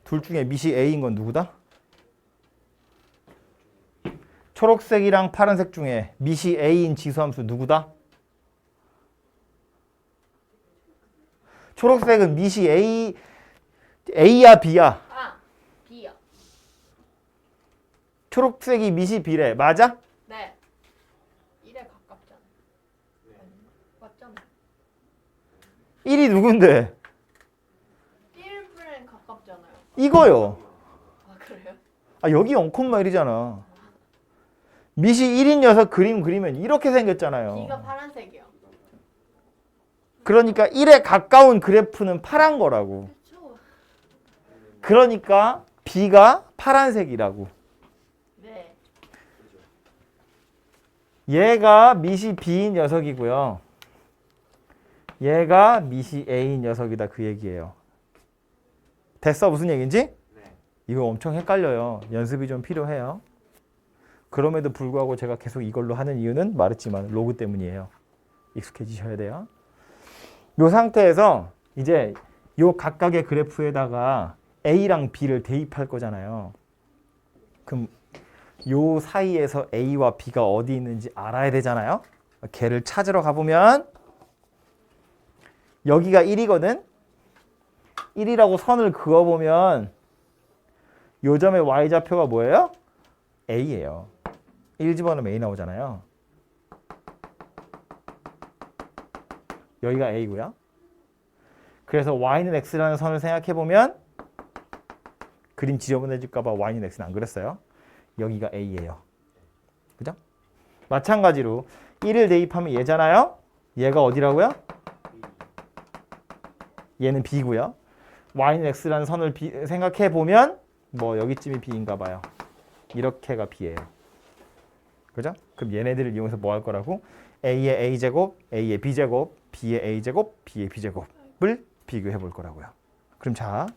둘 중에 밑이 A인 건 누구다? 초록색이랑 파란색 중에 밑이 A인 지수함수 누구다? 초록색은 밑이 A야 B야? B요. 초록색이 밑이 B래. 맞아? 네. 1에 가깝잖아요. 맞잖아요. 1이 누군데? 1에 가깝잖아요. 이거요. 아, 그래요? 여기 0,1이잖아. 밑이 1인 녀석 그림 그리면 이렇게 생겼잖아요. B가 파란색이요. 그러니까 1에 가까운 그래프는 파란 거라고. 그렇죠. 그러니까 B가 파란색이라고. 네. 얘가 밑이 B인 녀석이고요. 얘가 밑이 A인 녀석이다 그 얘기예요. 됐어? 무슨 얘기인지? 이거 엄청 헷갈려요. 연습이 좀 필요해요. 그럼에도 불구하고 제가 계속 이걸로 하는 이유는 말했지만 로그 때문이에요. 익숙해지셔야 돼요. 이 상태에서 이제 요 각각의 그래프에다가 A랑 B를 대입할 거잖아요. 그럼 요 사이에서 A와 B가 어디 있는지 알아야 되잖아요. 걔를 찾으러 가보면 여기가 1이거든. 1이라고 선을 그어보면 요 점의 y좌표가 뭐예요? A예요. 1 집어넣으면 A 나오잖아요. 여기가 A고요. 그래서 y는 x라는 선을 생각해보면 그림 지저분해질까 봐 y는 x는 안 그렸어요. 여기가 A예요. 그죠? 마찬가지로 1을 대입하면 얘잖아요. 얘가 어디라고요? 얘는 B고요. y는 x라는 선을 생각해보면 뭐 여기쯤이 B인가 봐요. 이렇게가 B예요. 그죠? 그럼 얘네들을 이용해서 뭐 할 거라고? A의 A제곱, A의 B제곱, B의 A제곱, B의 B제곱을 비교해 볼 거라고요. 그럼 자,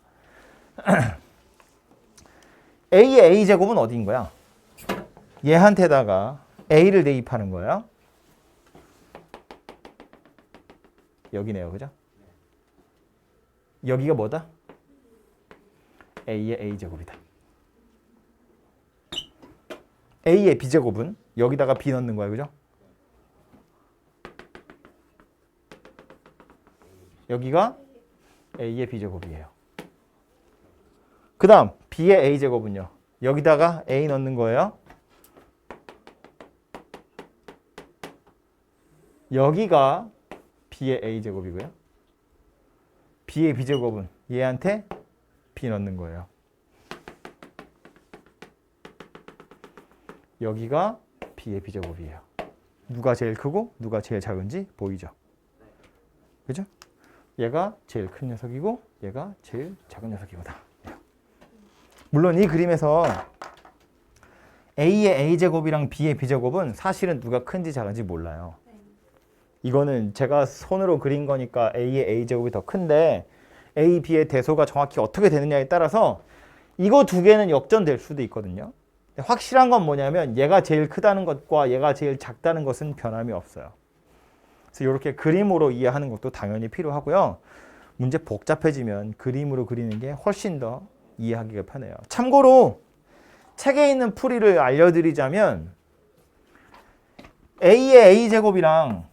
A의 A제곱은 어디인 거야? 얘한테다가 A를 대입하는 거예요. 여기네요. 그죠? 여기가 뭐다? A의 A제곱이다. A의 B제곱은 여기다가 B 넣는 거야. 그죠? 여기가 A의 B제곱이에요. 그 다음 B의 A제곱은요. 여기다가 A 넣는 거예요. 여기가 B의 A제곱이고요. B의 B제곱은 얘한테 B 넣는 거예요. 여기가 B의 B제곱이에요. 누가 제일 크고 누가 제일 작은지 보이죠? 그죠? 얘가 제일 큰 녀석이고 얘가 제일 작은 녀석이거다. 물론 이 그림에서 A의 A제곱이랑 B의 B제곱은 사실은 누가 큰지 작은지 몰라요. 이거는 제가 손으로 그린 거니까 A의 A제곱이 더 큰데 A, B의 대소가 정확히 어떻게 되느냐에 따라서 이거 두 개는 역전될 수도 있거든요. 확실한 건 뭐냐면 얘가 제일 크다는 것과 얘가 제일 작다는 것은 변함이 없어요. 그래서 이렇게 그림으로 이해하는 것도 당연히 필요하고요. 문제 복잡해지면 그림으로 그리는 게 훨씬 더 이해하기가 편해요. 참고로 책에 있는 풀이를 알려드리자면 A의 A제곱이랑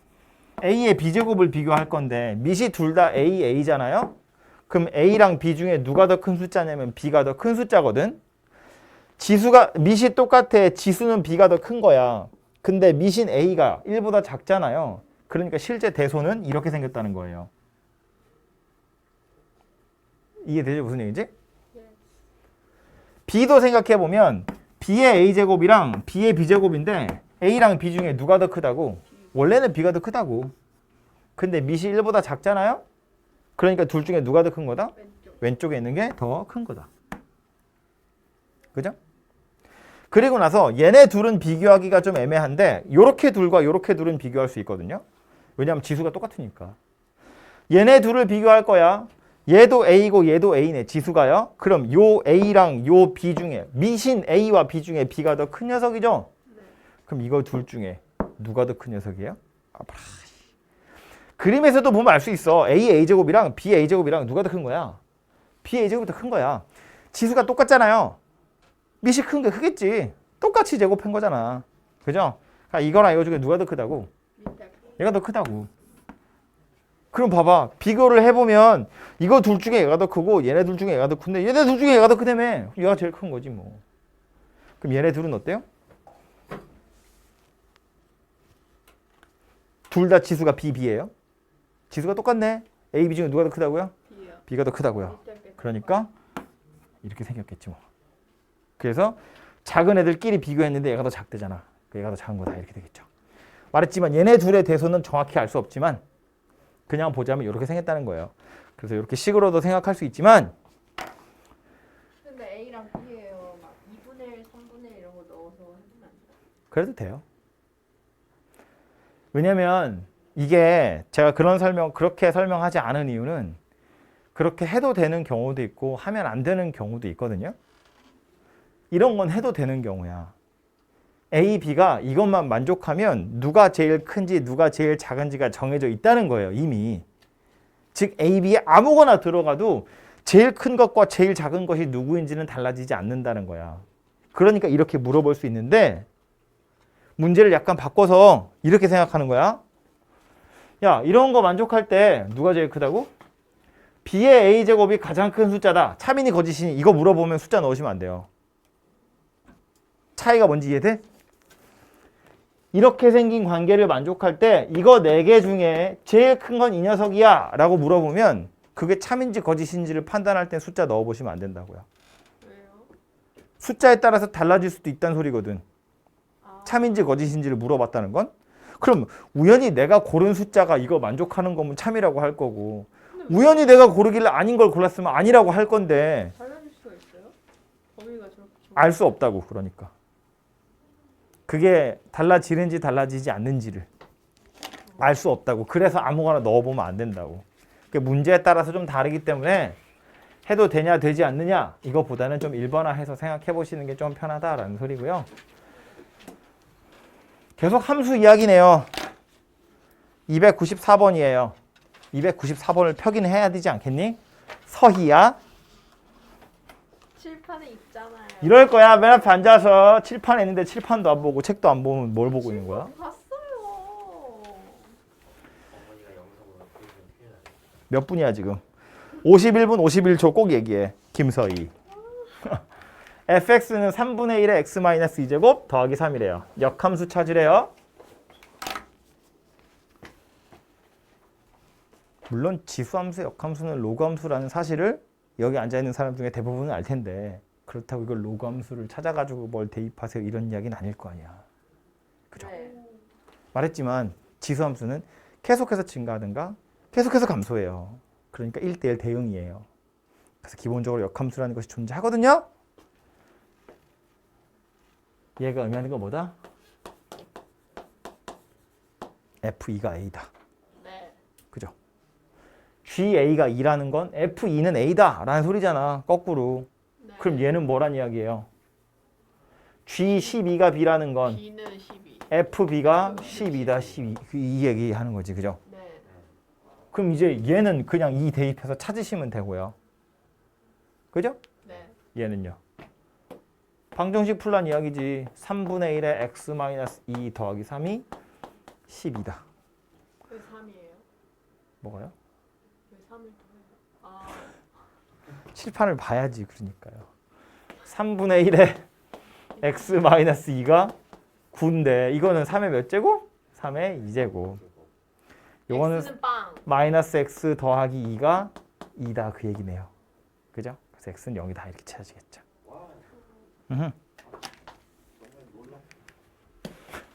A의 B제곱을 비교할 건데 밑이 둘 다 A, A잖아요. 그럼 A랑 B 중에 누가 더 큰 숫자냐면 B가 더 큰 숫자거든. 지수가 밑이 똑같아. 지수는 B가 더 큰 거야. 근데 밑인 A가 1보다 작잖아요. 그러니까 실제 대소는 이렇게 생겼다는 거예요. 이해되죠? 무슨 얘기지? B도 생각해보면 B의 A제곱이랑 B의 B제곱인데 A랑 B 중에 누가 더 크다고? 원래는 B가 더 크다고. 근데 밑이 1보다 작잖아요? 그러니까 둘 중에 누가 더 큰 거다? 왼쪽에 있는 게 더 큰 거다. 그죠? 그리고 나서 얘네 둘은 비교하기가 좀 애매한데 요렇게 둘과 요렇게 둘은 비교할 수 있거든요. 왜냐하면 지수가 똑같으니까. 얘네 둘을 비교할 거야. 얘도 A고 얘도 A네. 지수가요. 그럼 요 A랑 요 B 중에 밑인 A와 B 중에 B가 더 큰 녀석이죠? 그럼 이거 둘 중에 누가 더 큰 녀석이에요? 그림에서도 보면 알 수 있어. A A제곱이랑 B A제곱이랑 누가 더 큰 거야? B A제곱이 더 큰 거야. 지수가 똑같잖아요. 밑이 큰 게 크겠지. 똑같이 제곱한 거잖아. 그죠? 그러니까 이거랑 이거 중에 누가 더 크다고? 얘가 더 크다고. 그럼 봐봐. 비교를 해보면 이거 둘 중에 얘가 더 크고 얘네 둘 중에 얘가 더 큰데 얘네 둘 중에 얘가 더 크다며. 얘가 제일 큰 거지 뭐. 그럼 얘네 둘은 어때요? 둘 다 지수가 B, B예요. 지수가 똑같네. A, B 중에 누가 더 크다고요? B요. B가 더 크다고요. 그러니까 이렇게 생겼겠지 뭐. 그래서 작은 애들끼리 비교했는데 얘가 더 작대잖아. 얘가 더 작은 거다 이렇게 되겠죠. 말했지만 얘네 둘의 대소는 정확히 알 수 없지만 그냥 보자면 이렇게 생겼다는 거예요. 그래서 이렇게 식으로도 생각할 수 있지만 근데 A랑 B예요. 막 2분의 1, 3분의 1 이런 거 넣어서 해주면 안 돼요? 그래도 돼요. 왜냐면 이게 제가 그렇게 설명하지 않은 이유는 그렇게 해도 되는 경우도 있고 하면 안 되는 경우도 있거든요. 이런 건 해도 되는 경우야. A, B가 이것만 만족하면 누가 제일 큰지 누가 제일 작은지가 정해져 있다는 거예요. 이미. 즉 A, B에 아무거나 들어가도 제일 큰 것과 제일 작은 것이 누구인지는 달라지지 않는다는 거야. 그러니까 이렇게 물어볼 수 있는데 문제를 약간 바꿔서 이렇게 생각하는 거야. 야, 이런 거 만족할 때 누가 제일 크다고? B의 A제곱이 가장 큰 숫자다. 참이니 거짓이니 이거 물어보면 숫자 넣으시면 안 돼요. 차이가 뭔지 이해돼? 이렇게 생긴 관계를 만족할 때 이거 4개 중에 제일 큰 건 이 녀석이야 라고 물어보면 그게 참인지 거짓인지를 판단할 때 숫자 넣어보시면 안 된다고요. 왜요? 숫자에 따라서 달라질 수도 있다는 소리거든. 아, 참인지 거짓인지를 물어봤다는 건? 그럼 우연히 내가 고른 숫자가 이거 만족하는 거면 참이라고 할 거고 우연히 내가 고르길래 아닌 걸 골랐으면 아니라고 할 건데 달라질 수가 있어요? 범위가 저렇게 좁- 알 수 없다고. 그러니까 그게 달라지는지 달라지지 않는지를 알 수 없다고. 그래서 아무거나 넣어보면 안 된다고. 문제에 따라서 좀 다르기 때문에 해도 되냐 되지 않느냐 이거보다는 좀 일반화해서 생각해 보시는 게 좀 편하다라는 소리고요. 계속 함수 이야기네요. 294번이에요. 294번을 펴긴 해야 되지 않겠니? 서희야. 칠판에 있잖아요. 이럴 거야. 맨 앞에 앉아서 칠판에 있는데 칠판도 안 보고 책도 안 보면 뭘 보고 있는 거야? 봤어요. 몇 분이야 지금? 51분 51초 꼭 얘기해. 김서희. fx는 3분의 1의 x-2제곱 더하기 3이래요. 역함수 찾으래요. 물론 지수함수, 역함수는 로그함수라는 사실을 여기 앉아있는 사람 중에 대부분은 알 텐데 그렇다고 이걸 로그함수를 찾아가지고 뭘 대입하세요 이런 이야기는 아닐 거 아니야. 그죠? 네. 말했지만 지수함수는 계속해서 증가하든가 계속해서 감소해요. 그러니까 1대1 대응이에요. 그래서 기본적으로 역함수라는 것이 존재하거든요. 얘가 의미하는 건 뭐다? F2가 A다. 네. 그죠? GA가 2라는 건 F2는 A다 라는 소리잖아. 거꾸로. 네. 그럼 얘는 뭐란 이야기예요? G12가 B라는 건 B는 12. FB가 12다 12. 이 얘기 하는 거지. 그죠? 네. 그럼 이제 얘는 그냥 2 대입해서 찾으시면 되고요. 그죠? 네. 얘는요. 방정식 풀란 이야기지. 3분의 1의 x-2 더하기 3이 12다. 왜 3이에요? 뭐가요? 왜 3을 더해요? 아, 칠판을 봐야지. 그러니까요. 3분의 1의 x-2가 9인데 이거는 3의 몇 제곱? 3의 2제곱. 요거는 X는 빵. 마이너스 x 더하기 2가 2다 그 얘기네요. 그죠? 그래서 x는 0이다 이렇게 찾아지겠죠.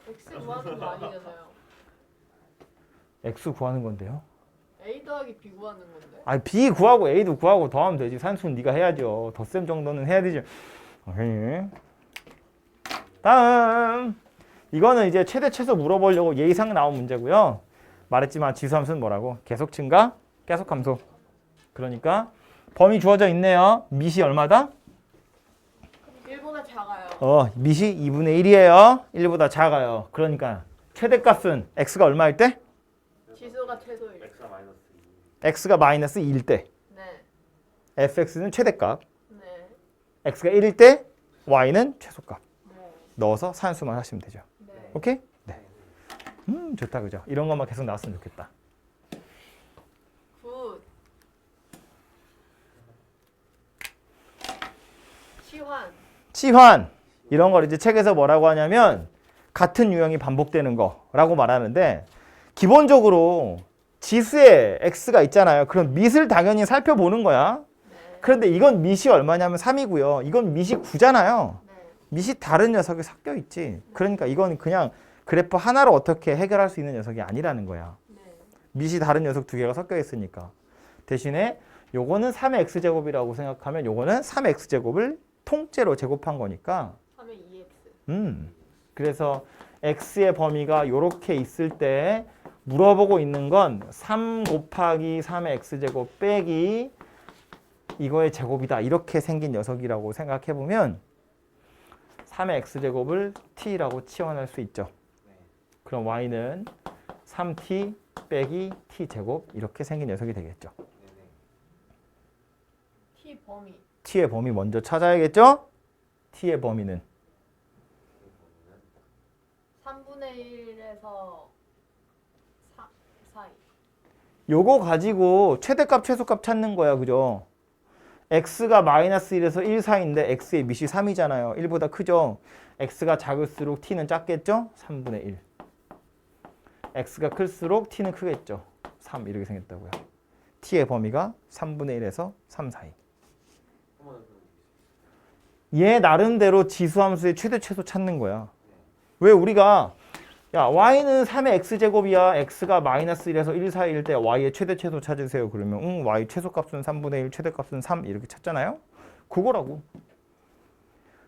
X 구하는 거 아니잖아요. x 구하는 건데요. A 더하기 B 구하는 건데. 아, b 구하고 a도 구하고 더하면 되지. 산수는 네가 해야죠. 덧셈 정도는 해야 되지. 오케이. 다음. 이거는 이제 최대 최소 물어보려고 예의상 나온 문제고요. 말했지만 지수함수는 뭐라고? 계속 증가, 계속 감소. 그러니까 범위 주어져 있네요. 밑이 얼마다? 1보다 작아요. 밑이 2분의 1이에요. 1보다 작아요. 그러니까 최대값은 x가 얼마일 때? 지수가 최소일. x가 마이너스 2일 때. 네. fx는 최대값. 네. x가 1일 때 y는 최소값. 네. 넣어서 산수만 하시면 되죠. 네. 오케이? 네. 좋다 그죠? 이런 것만 계속 나왔으면 좋겠다. 굿. 치환. 치환. 이런 걸 이제 책에서 뭐라고 하냐면 같은 유형이 반복되는 거라고 말하는데 기본적으로 지수에 x가 있잖아요. 그럼 밑을 당연히 살펴보는 거야. 네. 그런데 이건 밑이 얼마냐면 3이고요. 이건 밑이 9잖아요. 네. 밑이 다른 녀석이 섞여 있지. 그러니까 이건 그냥 그래프 하나로 어떻게 해결할 수 있는 녀석이 아니라는 거야. 네. 밑이 다른 녀석 두 개가 섞여 있으니까. 대신에 요거는 3의 x제곱이라고 생각하면 요거는 3의 x제곱을 통째로 제곱한 거니까 3의 2x. 그래서 x의 범위가 요렇게 있을 때 물어보고 있는 건 3 곱하기 3의 x제곱 빼기 이거의 제곱이다. 이렇게 생긴 녀석이라고 생각해 보면 3의 x제곱을 t라고 치환할 수 있죠. 그럼 y는 3t 빼기 t제곱 이렇게 생긴 녀석이 되겠죠. t 범위. t의 범위 먼저 찾아야겠죠? t의 범위는 3분의 1에서 4이. 요거 가지고 최대값 최소값 찾는 거야. 그죠? x가 마이너스 1에서 1 사이인데 x의 밑이 3이잖아요. 1보다 크죠? x가 작을수록 t는 작겠죠? 3분의 1. x가 클수록 t는 크겠죠? 3 이렇게 생겼다고요. t의 범위가 3분의 1에서 3 사이. 얘 나름대로 지수함수의 최대 최소 찾는 거야. 왜 우리가 야 y는 3의 x제곱이야. x가 마이너스 1에서 1 사이일 때 y의 최대 최소 찾으세요. 그러면 y 최소값은 3분의 1, 최대값은 3 이렇게 찾잖아요. 그거라고.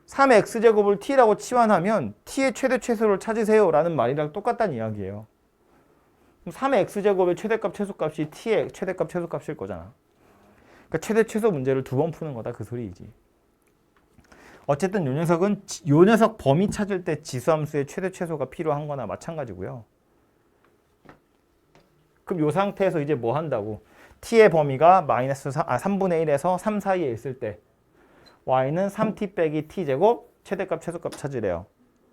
3의 x제곱을 t라고 치환하면 t의 최대 최소를 찾으세요 라는 말이랑 똑같다는 이야기예요. 3의 x제곱의 최대값 최소값이 t의 최대값 최소값일 거잖아. 그러니까 최대 최소 문제를 두 번 푸는 거다 그 소리이지. 어쨌든 요 녀석은 요 녀석 범위 찾을 때 지수함수의 최대 최소가 필요한 거나 마찬가지고요. 그럼 요 상태에서 이제 뭐 한다고? t의 범위가 마이너스 3분의 1에서 3 사이에 있을 때 y는 3t 빼기 t제곱 최대값 최소값 찾으래요.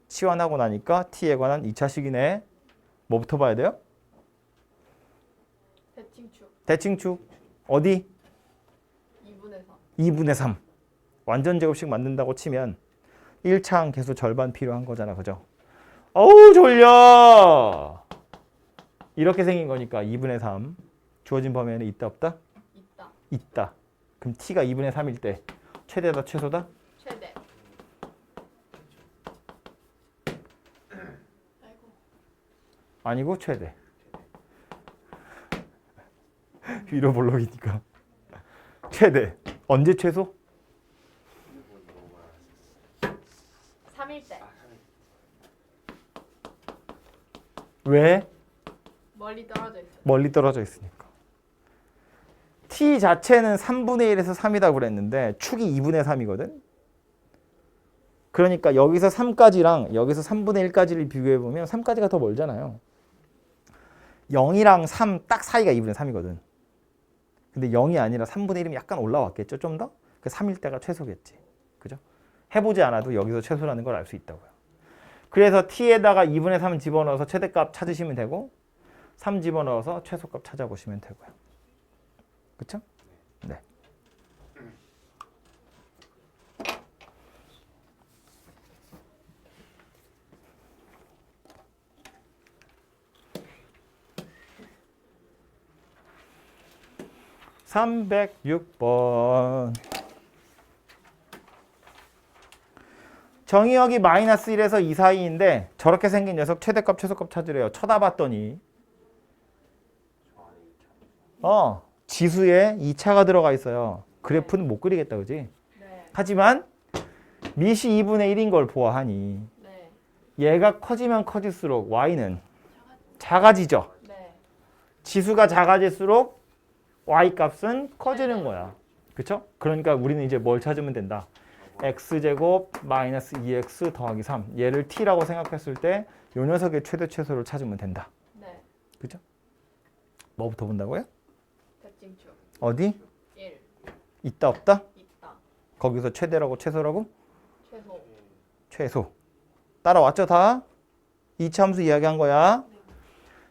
치환하고 나니까 t에 관한 2차식이네. 뭐부터 봐야 돼요? 대칭축. 대칭축. 어디? 2분의 3. 2분의 3. 완전 제곱식 만든다고 치면 1차항 계수 절반 필요한 거잖아. 그죠? 어우 졸려. 이렇게 생긴 거니까 2분의 3. 주어진 범위에는 있다 없다? 있다. 있다. 그럼 t가 2분의 3일 때 최대다 최소다? 최대. 아이고. 아니고 최대. 위로 볼록이니까. 최대. 언제 최소? 3일 때. 왜? 멀리 떨어져 있어. 멀리 떨어져 있으니까. t 자체는 3분의 1에서 3이라고 그랬는데 축이 2분의 3이거든. 그러니까 여기서 3까지랑 여기서 3분의 1까지를 비교해보면 3까지가 더 멀잖아요. 0이랑 3 딱 사이가 2분의 3이거든. 근데 0이 아니라 3분의 1이면 약간 올라왔겠죠? 좀 더? 그 3일 때가 최소겠지. 그죠? 해보지 않아도 여기서 최소라는 걸 알 수 있다고요. 그래서 t에다가 2분의 3 집어넣어서 최대값 찾으시면 되고 3 집어넣어서 최소값 찾아보시면 되고요. 그쵸? 네. (306번) 정의역이 마이너스 1에서 2 사이인데 저렇게 생긴 녀석 최대값 최소값 찾으래요. 쳐다봤더니 지수에 2차가 들어가 있어요. 그래프는 못 그리겠다 그지? 네. 하지만 밑이 2분의 1인 걸 보아하니 네. 얘가 커지면 커질수록 y는 작아지죠. 네. 지수가 작아질수록 y 값은 커지는 거야. 그쵸? 그러니까 우리는 이제 뭘 찾으면 된다. x제곱 마이너스 2x 더하기 3 얘를 t라고 생각했을 때 요 녀석의 최대 최소를 찾으면 된다. 네. 그죠? 뭐부터 본다고요? 대칭축. 어디? 1. 있다 없다? 있다. 거기서 최대라고 최소라고? 최소. 최소. 따라왔죠 다? 2차 함수 이야기한 거야.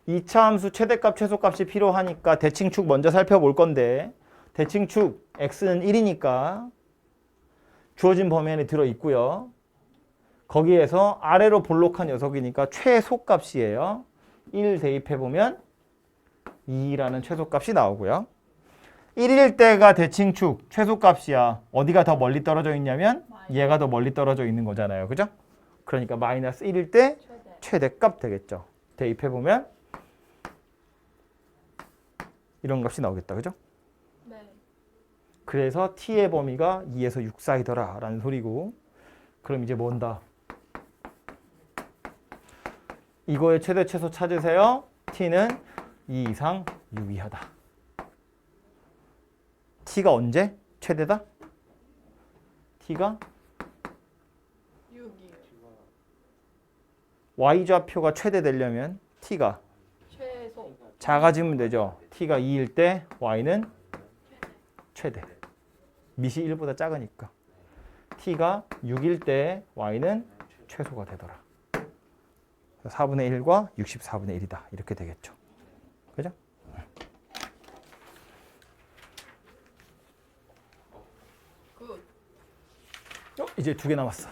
2차 함수 최대값 최소값이 필요하니까 대칭축 먼저 살펴볼 건데 대칭축 x는 1이니까 주어진 범위 안에 들어있고요. 거기에서 아래로 볼록한 녀석이니까 최소값이에요. 1 대입해보면 2라는 최소값이 나오고요. 1일 때가 대칭축 최소값이야. 어디가 더 멀리 떨어져 있냐면 얘가 더 멀리 떨어져 있는 거잖아요. 그죠? 그러니까 마이너스 1일 때 최대. 최대값 되겠죠. 대입해보면 이런 값이 나오겠다. 그죠? 네. 그래서 t의 범위가 2에서 6 사이더라 라는 소리고, 그럼 이제 뭔다? 이거의 최대 최소 찾으세요. t는 2 이상 6 이하다. t가 언제 최대다? t가 6이요. y좌표가 최대 되려면 t가 최소. 작아지면 되죠. t가 2일 때 y는 최대. 밑이 1보다 작으니까. t가 6일 때 y는 최소가 되더라. 4분의 1과 64분의 1이다. 이렇게 되겠죠. 그죠? 굿. 이제 2개 남았어.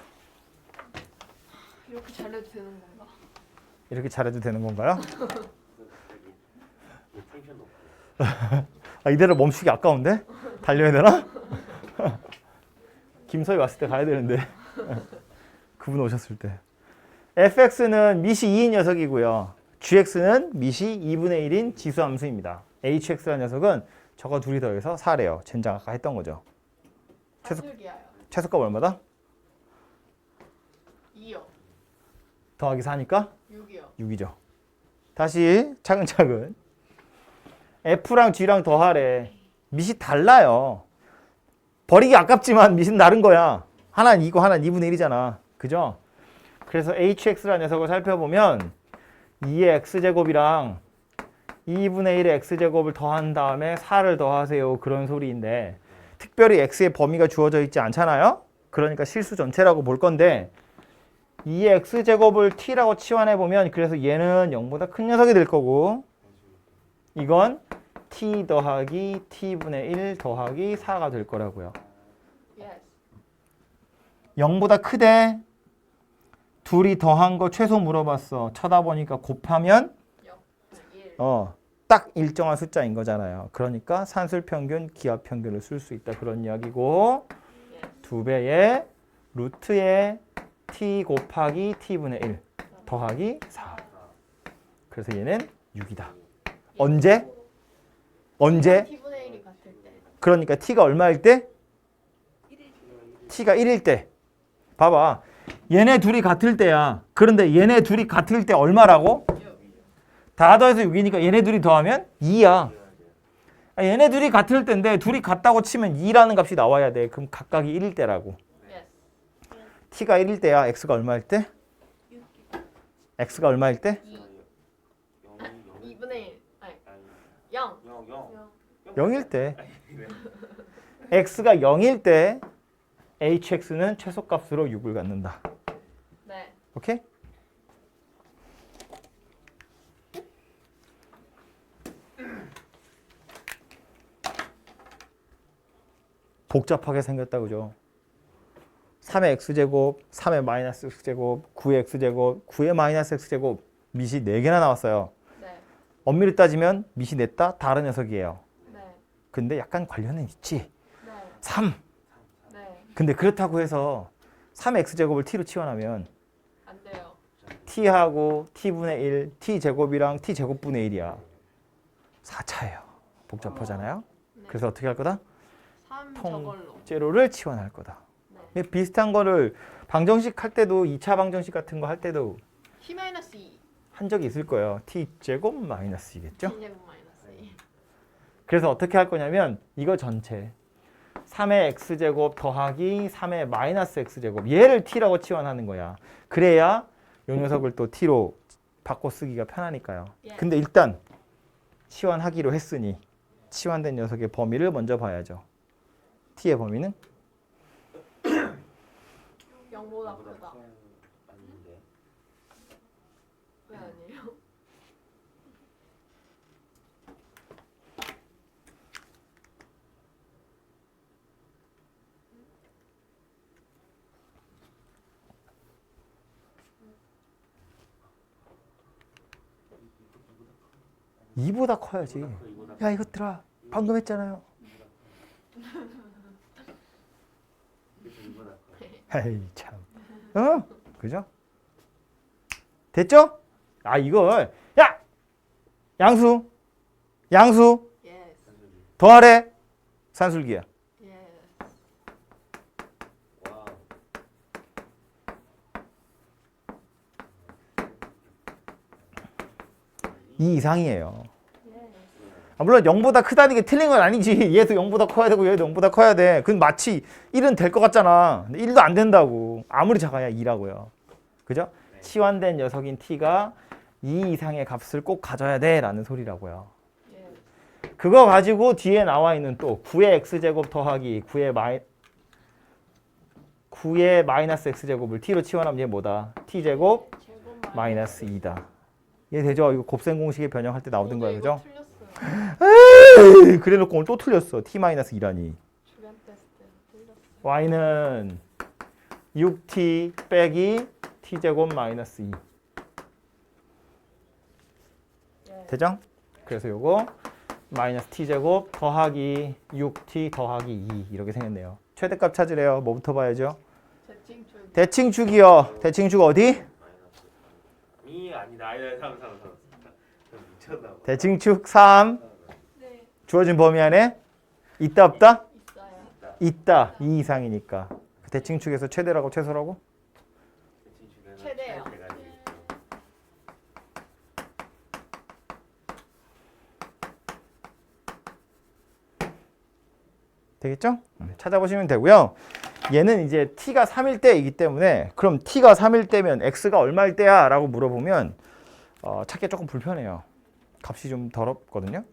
이렇게 잘해도 되는 건가? 이렇게 잘해도 되는 건가요? 이대로 멈추기 아까운데? 달려야 되나? 김서희 왔을 때 가야 되는데. 그분 오셨을 때. fx는 밑이 2인 녀석이고요. gx는 밑이 2분의 1인 지수함수입니다. hx라는 녀석은 저거 둘이 더해서 4래요. 젠장 아까 했던 거죠. 사슬기야요. 최소값 얼마다? 2요. 더하기 4니까 6이요. 6이죠. 다시 차근차근. f랑 g랑 더하래. 밑이 달라요. 버리기 아깝지만 밑은 다른 거야. 하나는 2고 하나는 2분의 1이잖아. 그죠? 그래서 hx라는 녀석을 살펴보면 2의 x제곱이랑 2분의 1의 x제곱을 더한 다음에 4를 더하세요. 그런 소리인데 특별히 x의 범위가 주어져 있지 않잖아요. 그러니까 실수 전체라고 볼 건데 2의 x제곱을 t라고 치환해보면 그래서 얘는 0보다 큰 녀석이 될 거고 이건 t 더하기 t분의 1 더하기 4가 될 거라고요. 예스. 0보다 크대. 둘이 더한 거 최소 물어봤어. 쳐다보니까 곱하면 1. 딱 일정한 숫자인 거잖아요. 그러니까 산술평균, 기하평균을 쓸 수 있다. 그런 이야기고 예스. 2배의 루트의 t 곱하기 t분의 1 더하기 4. 그래서 얘는 6이다. 언제? 언제? t분의 1이 같을 때. 그러니까 t가 얼마일 때? t가 1일 때. 봐봐. 얘네 둘이 같을 때야. 그런데 얘네 둘이 같을 때 얼마라고? 다 더해서 6이니까 얘네 둘이 더하면 2야. 얘네 둘이 같을 때인데 둘이 같다고 치면 2라는 값이 나와야 돼. 그럼 각각이 1일 때라고. 예스. t가 1일 때야. x가 얼마일 때? x가 얼마일 때? 2분의 1. 아니. 0. 0일 때. x가 0일 때 hx는 최소값으로 6을 갖는다. 네. 오케이? 복잡하게 생겼다 그죠? 3의 x제곱, 3의 마이너스 x제곱, 9의 x제곱, 9의 마이너스 x제곱 밑이 4개나 나왔어요. 네. 엄밀히 따지면 밑이 냈다 다른 녀석이에요. 네. 근데 약간 관련은 있지. 네. 3. 네. 근데 그렇다고 해서 3x제곱을 t로 치환하면 안 돼요. t하고 t분의 1, t제곱이랑 t제곱분의 1이야. 4차예요. 복잡하잖아요. 네. 그래서 어떻게 할 거다? 3 저걸로. 통째로를 치환할 거다. 네. 비슷한 거를 방정식 할 때도 2차 방정식 같은 거 할 때도 t-2. 한 적이 있을 거예요. t제곱 마이너스 2겠죠? t제곱 마이너스 2. 그래서 어떻게 할 거냐면 이거 전체 3의 x제곱 더하기 3의 마이너스 x제곱 얘를 t라고 치환하는 거야. 그래야 이 녀석을 또 t로 바꿔 쓰기가 편하니까요. 예. 근데 일단 치환하기로 했으니 치환된 녀석의 범위를 먼저 봐야죠. t의 범위는 0보다 크다. 왜 아니에요? 이보다 커야지. 야 이것들아 방금 했잖아요. 에이 참. 그죠? 됐죠? 아 이걸 야! 양수 Yes. 더하래 산술기야. Yes. 와우. 이 이상이에요. Yes. 아, 물론 0보다 크다는 게 틀린 건 아니지. 얘도 0보다 커야 되고 얘도 0보다 커야 돼. 그건 마치 1은 될 것 같잖아. 근데 1도 안 된다고. 아무리 작아야 2라고요. 그죠? 네. 치환된 녀석인 t가 2 이상의 값을 꼭 가져야 돼 라는 소리라고요. Yes. 그거 가지고 뒤에 나와 있는 또 9의 x제곱 더하기 9의 마이너스 x제곱을 t로 치환하면 얘 뭐다? t제곱 제곱 마이너스 2다. 이해 되죠? 이거 곱셈 공식에 변형할 때 나오던 거야. 그죠? 틀렸어요. 에이, 그래놓고 오늘 또 틀렸어. t-2라니. 주변 테스트 틀렸어요. y는 6t 빼기 t제곱 마이너스 2. Yes. 되죠? 그래서 요거 마이너스 t제곱 더하기 6t 더하기 2 이렇게 생겼네요. 최대값 찾으래요. 뭐부터 봐야죠? 대칭축. 대칭축이요. 대칭축 어디? 이 아니다. 아니다. 3. 미쳤나 봐. 대칭축 3. 네. 주어진 범위 안에 있다 없다? 있어요. 있다. 2 이상이니까. 그 대칭축에서 최대라고 최소라고? 최대요. 되겠죠? 찾아보시면 되고요. 얘는 이제 t가 3일 때이기 때문에 그럼 t가 3일 때면 x가 얼마일 때야? 라고 물어보면 찾기 조금 불편해요. 값이 좀 더럽거든요.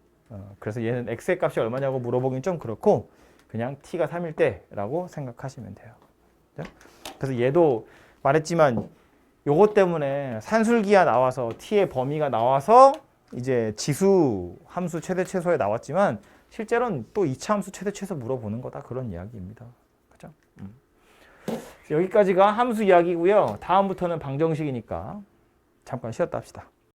그래서 얘는 x의 값이 얼마냐고 물어보긴 좀 그렇고 그냥 t가 3일 때라고 생각하시면 돼요. 그래서 얘도 말했지만 요것 때문에 산술기가 나와서 t의 범위가 나와서 이제 지수 함수 최대 최소에 나왔지만 실제로는 또 2차 함수 최대 최소 물어보는 거다 그런 이야기입니다. 그죠? 여기까지가 함수 이야기고요. 다음부터는 방정식이니까 잠깐 쉬었다 합시다.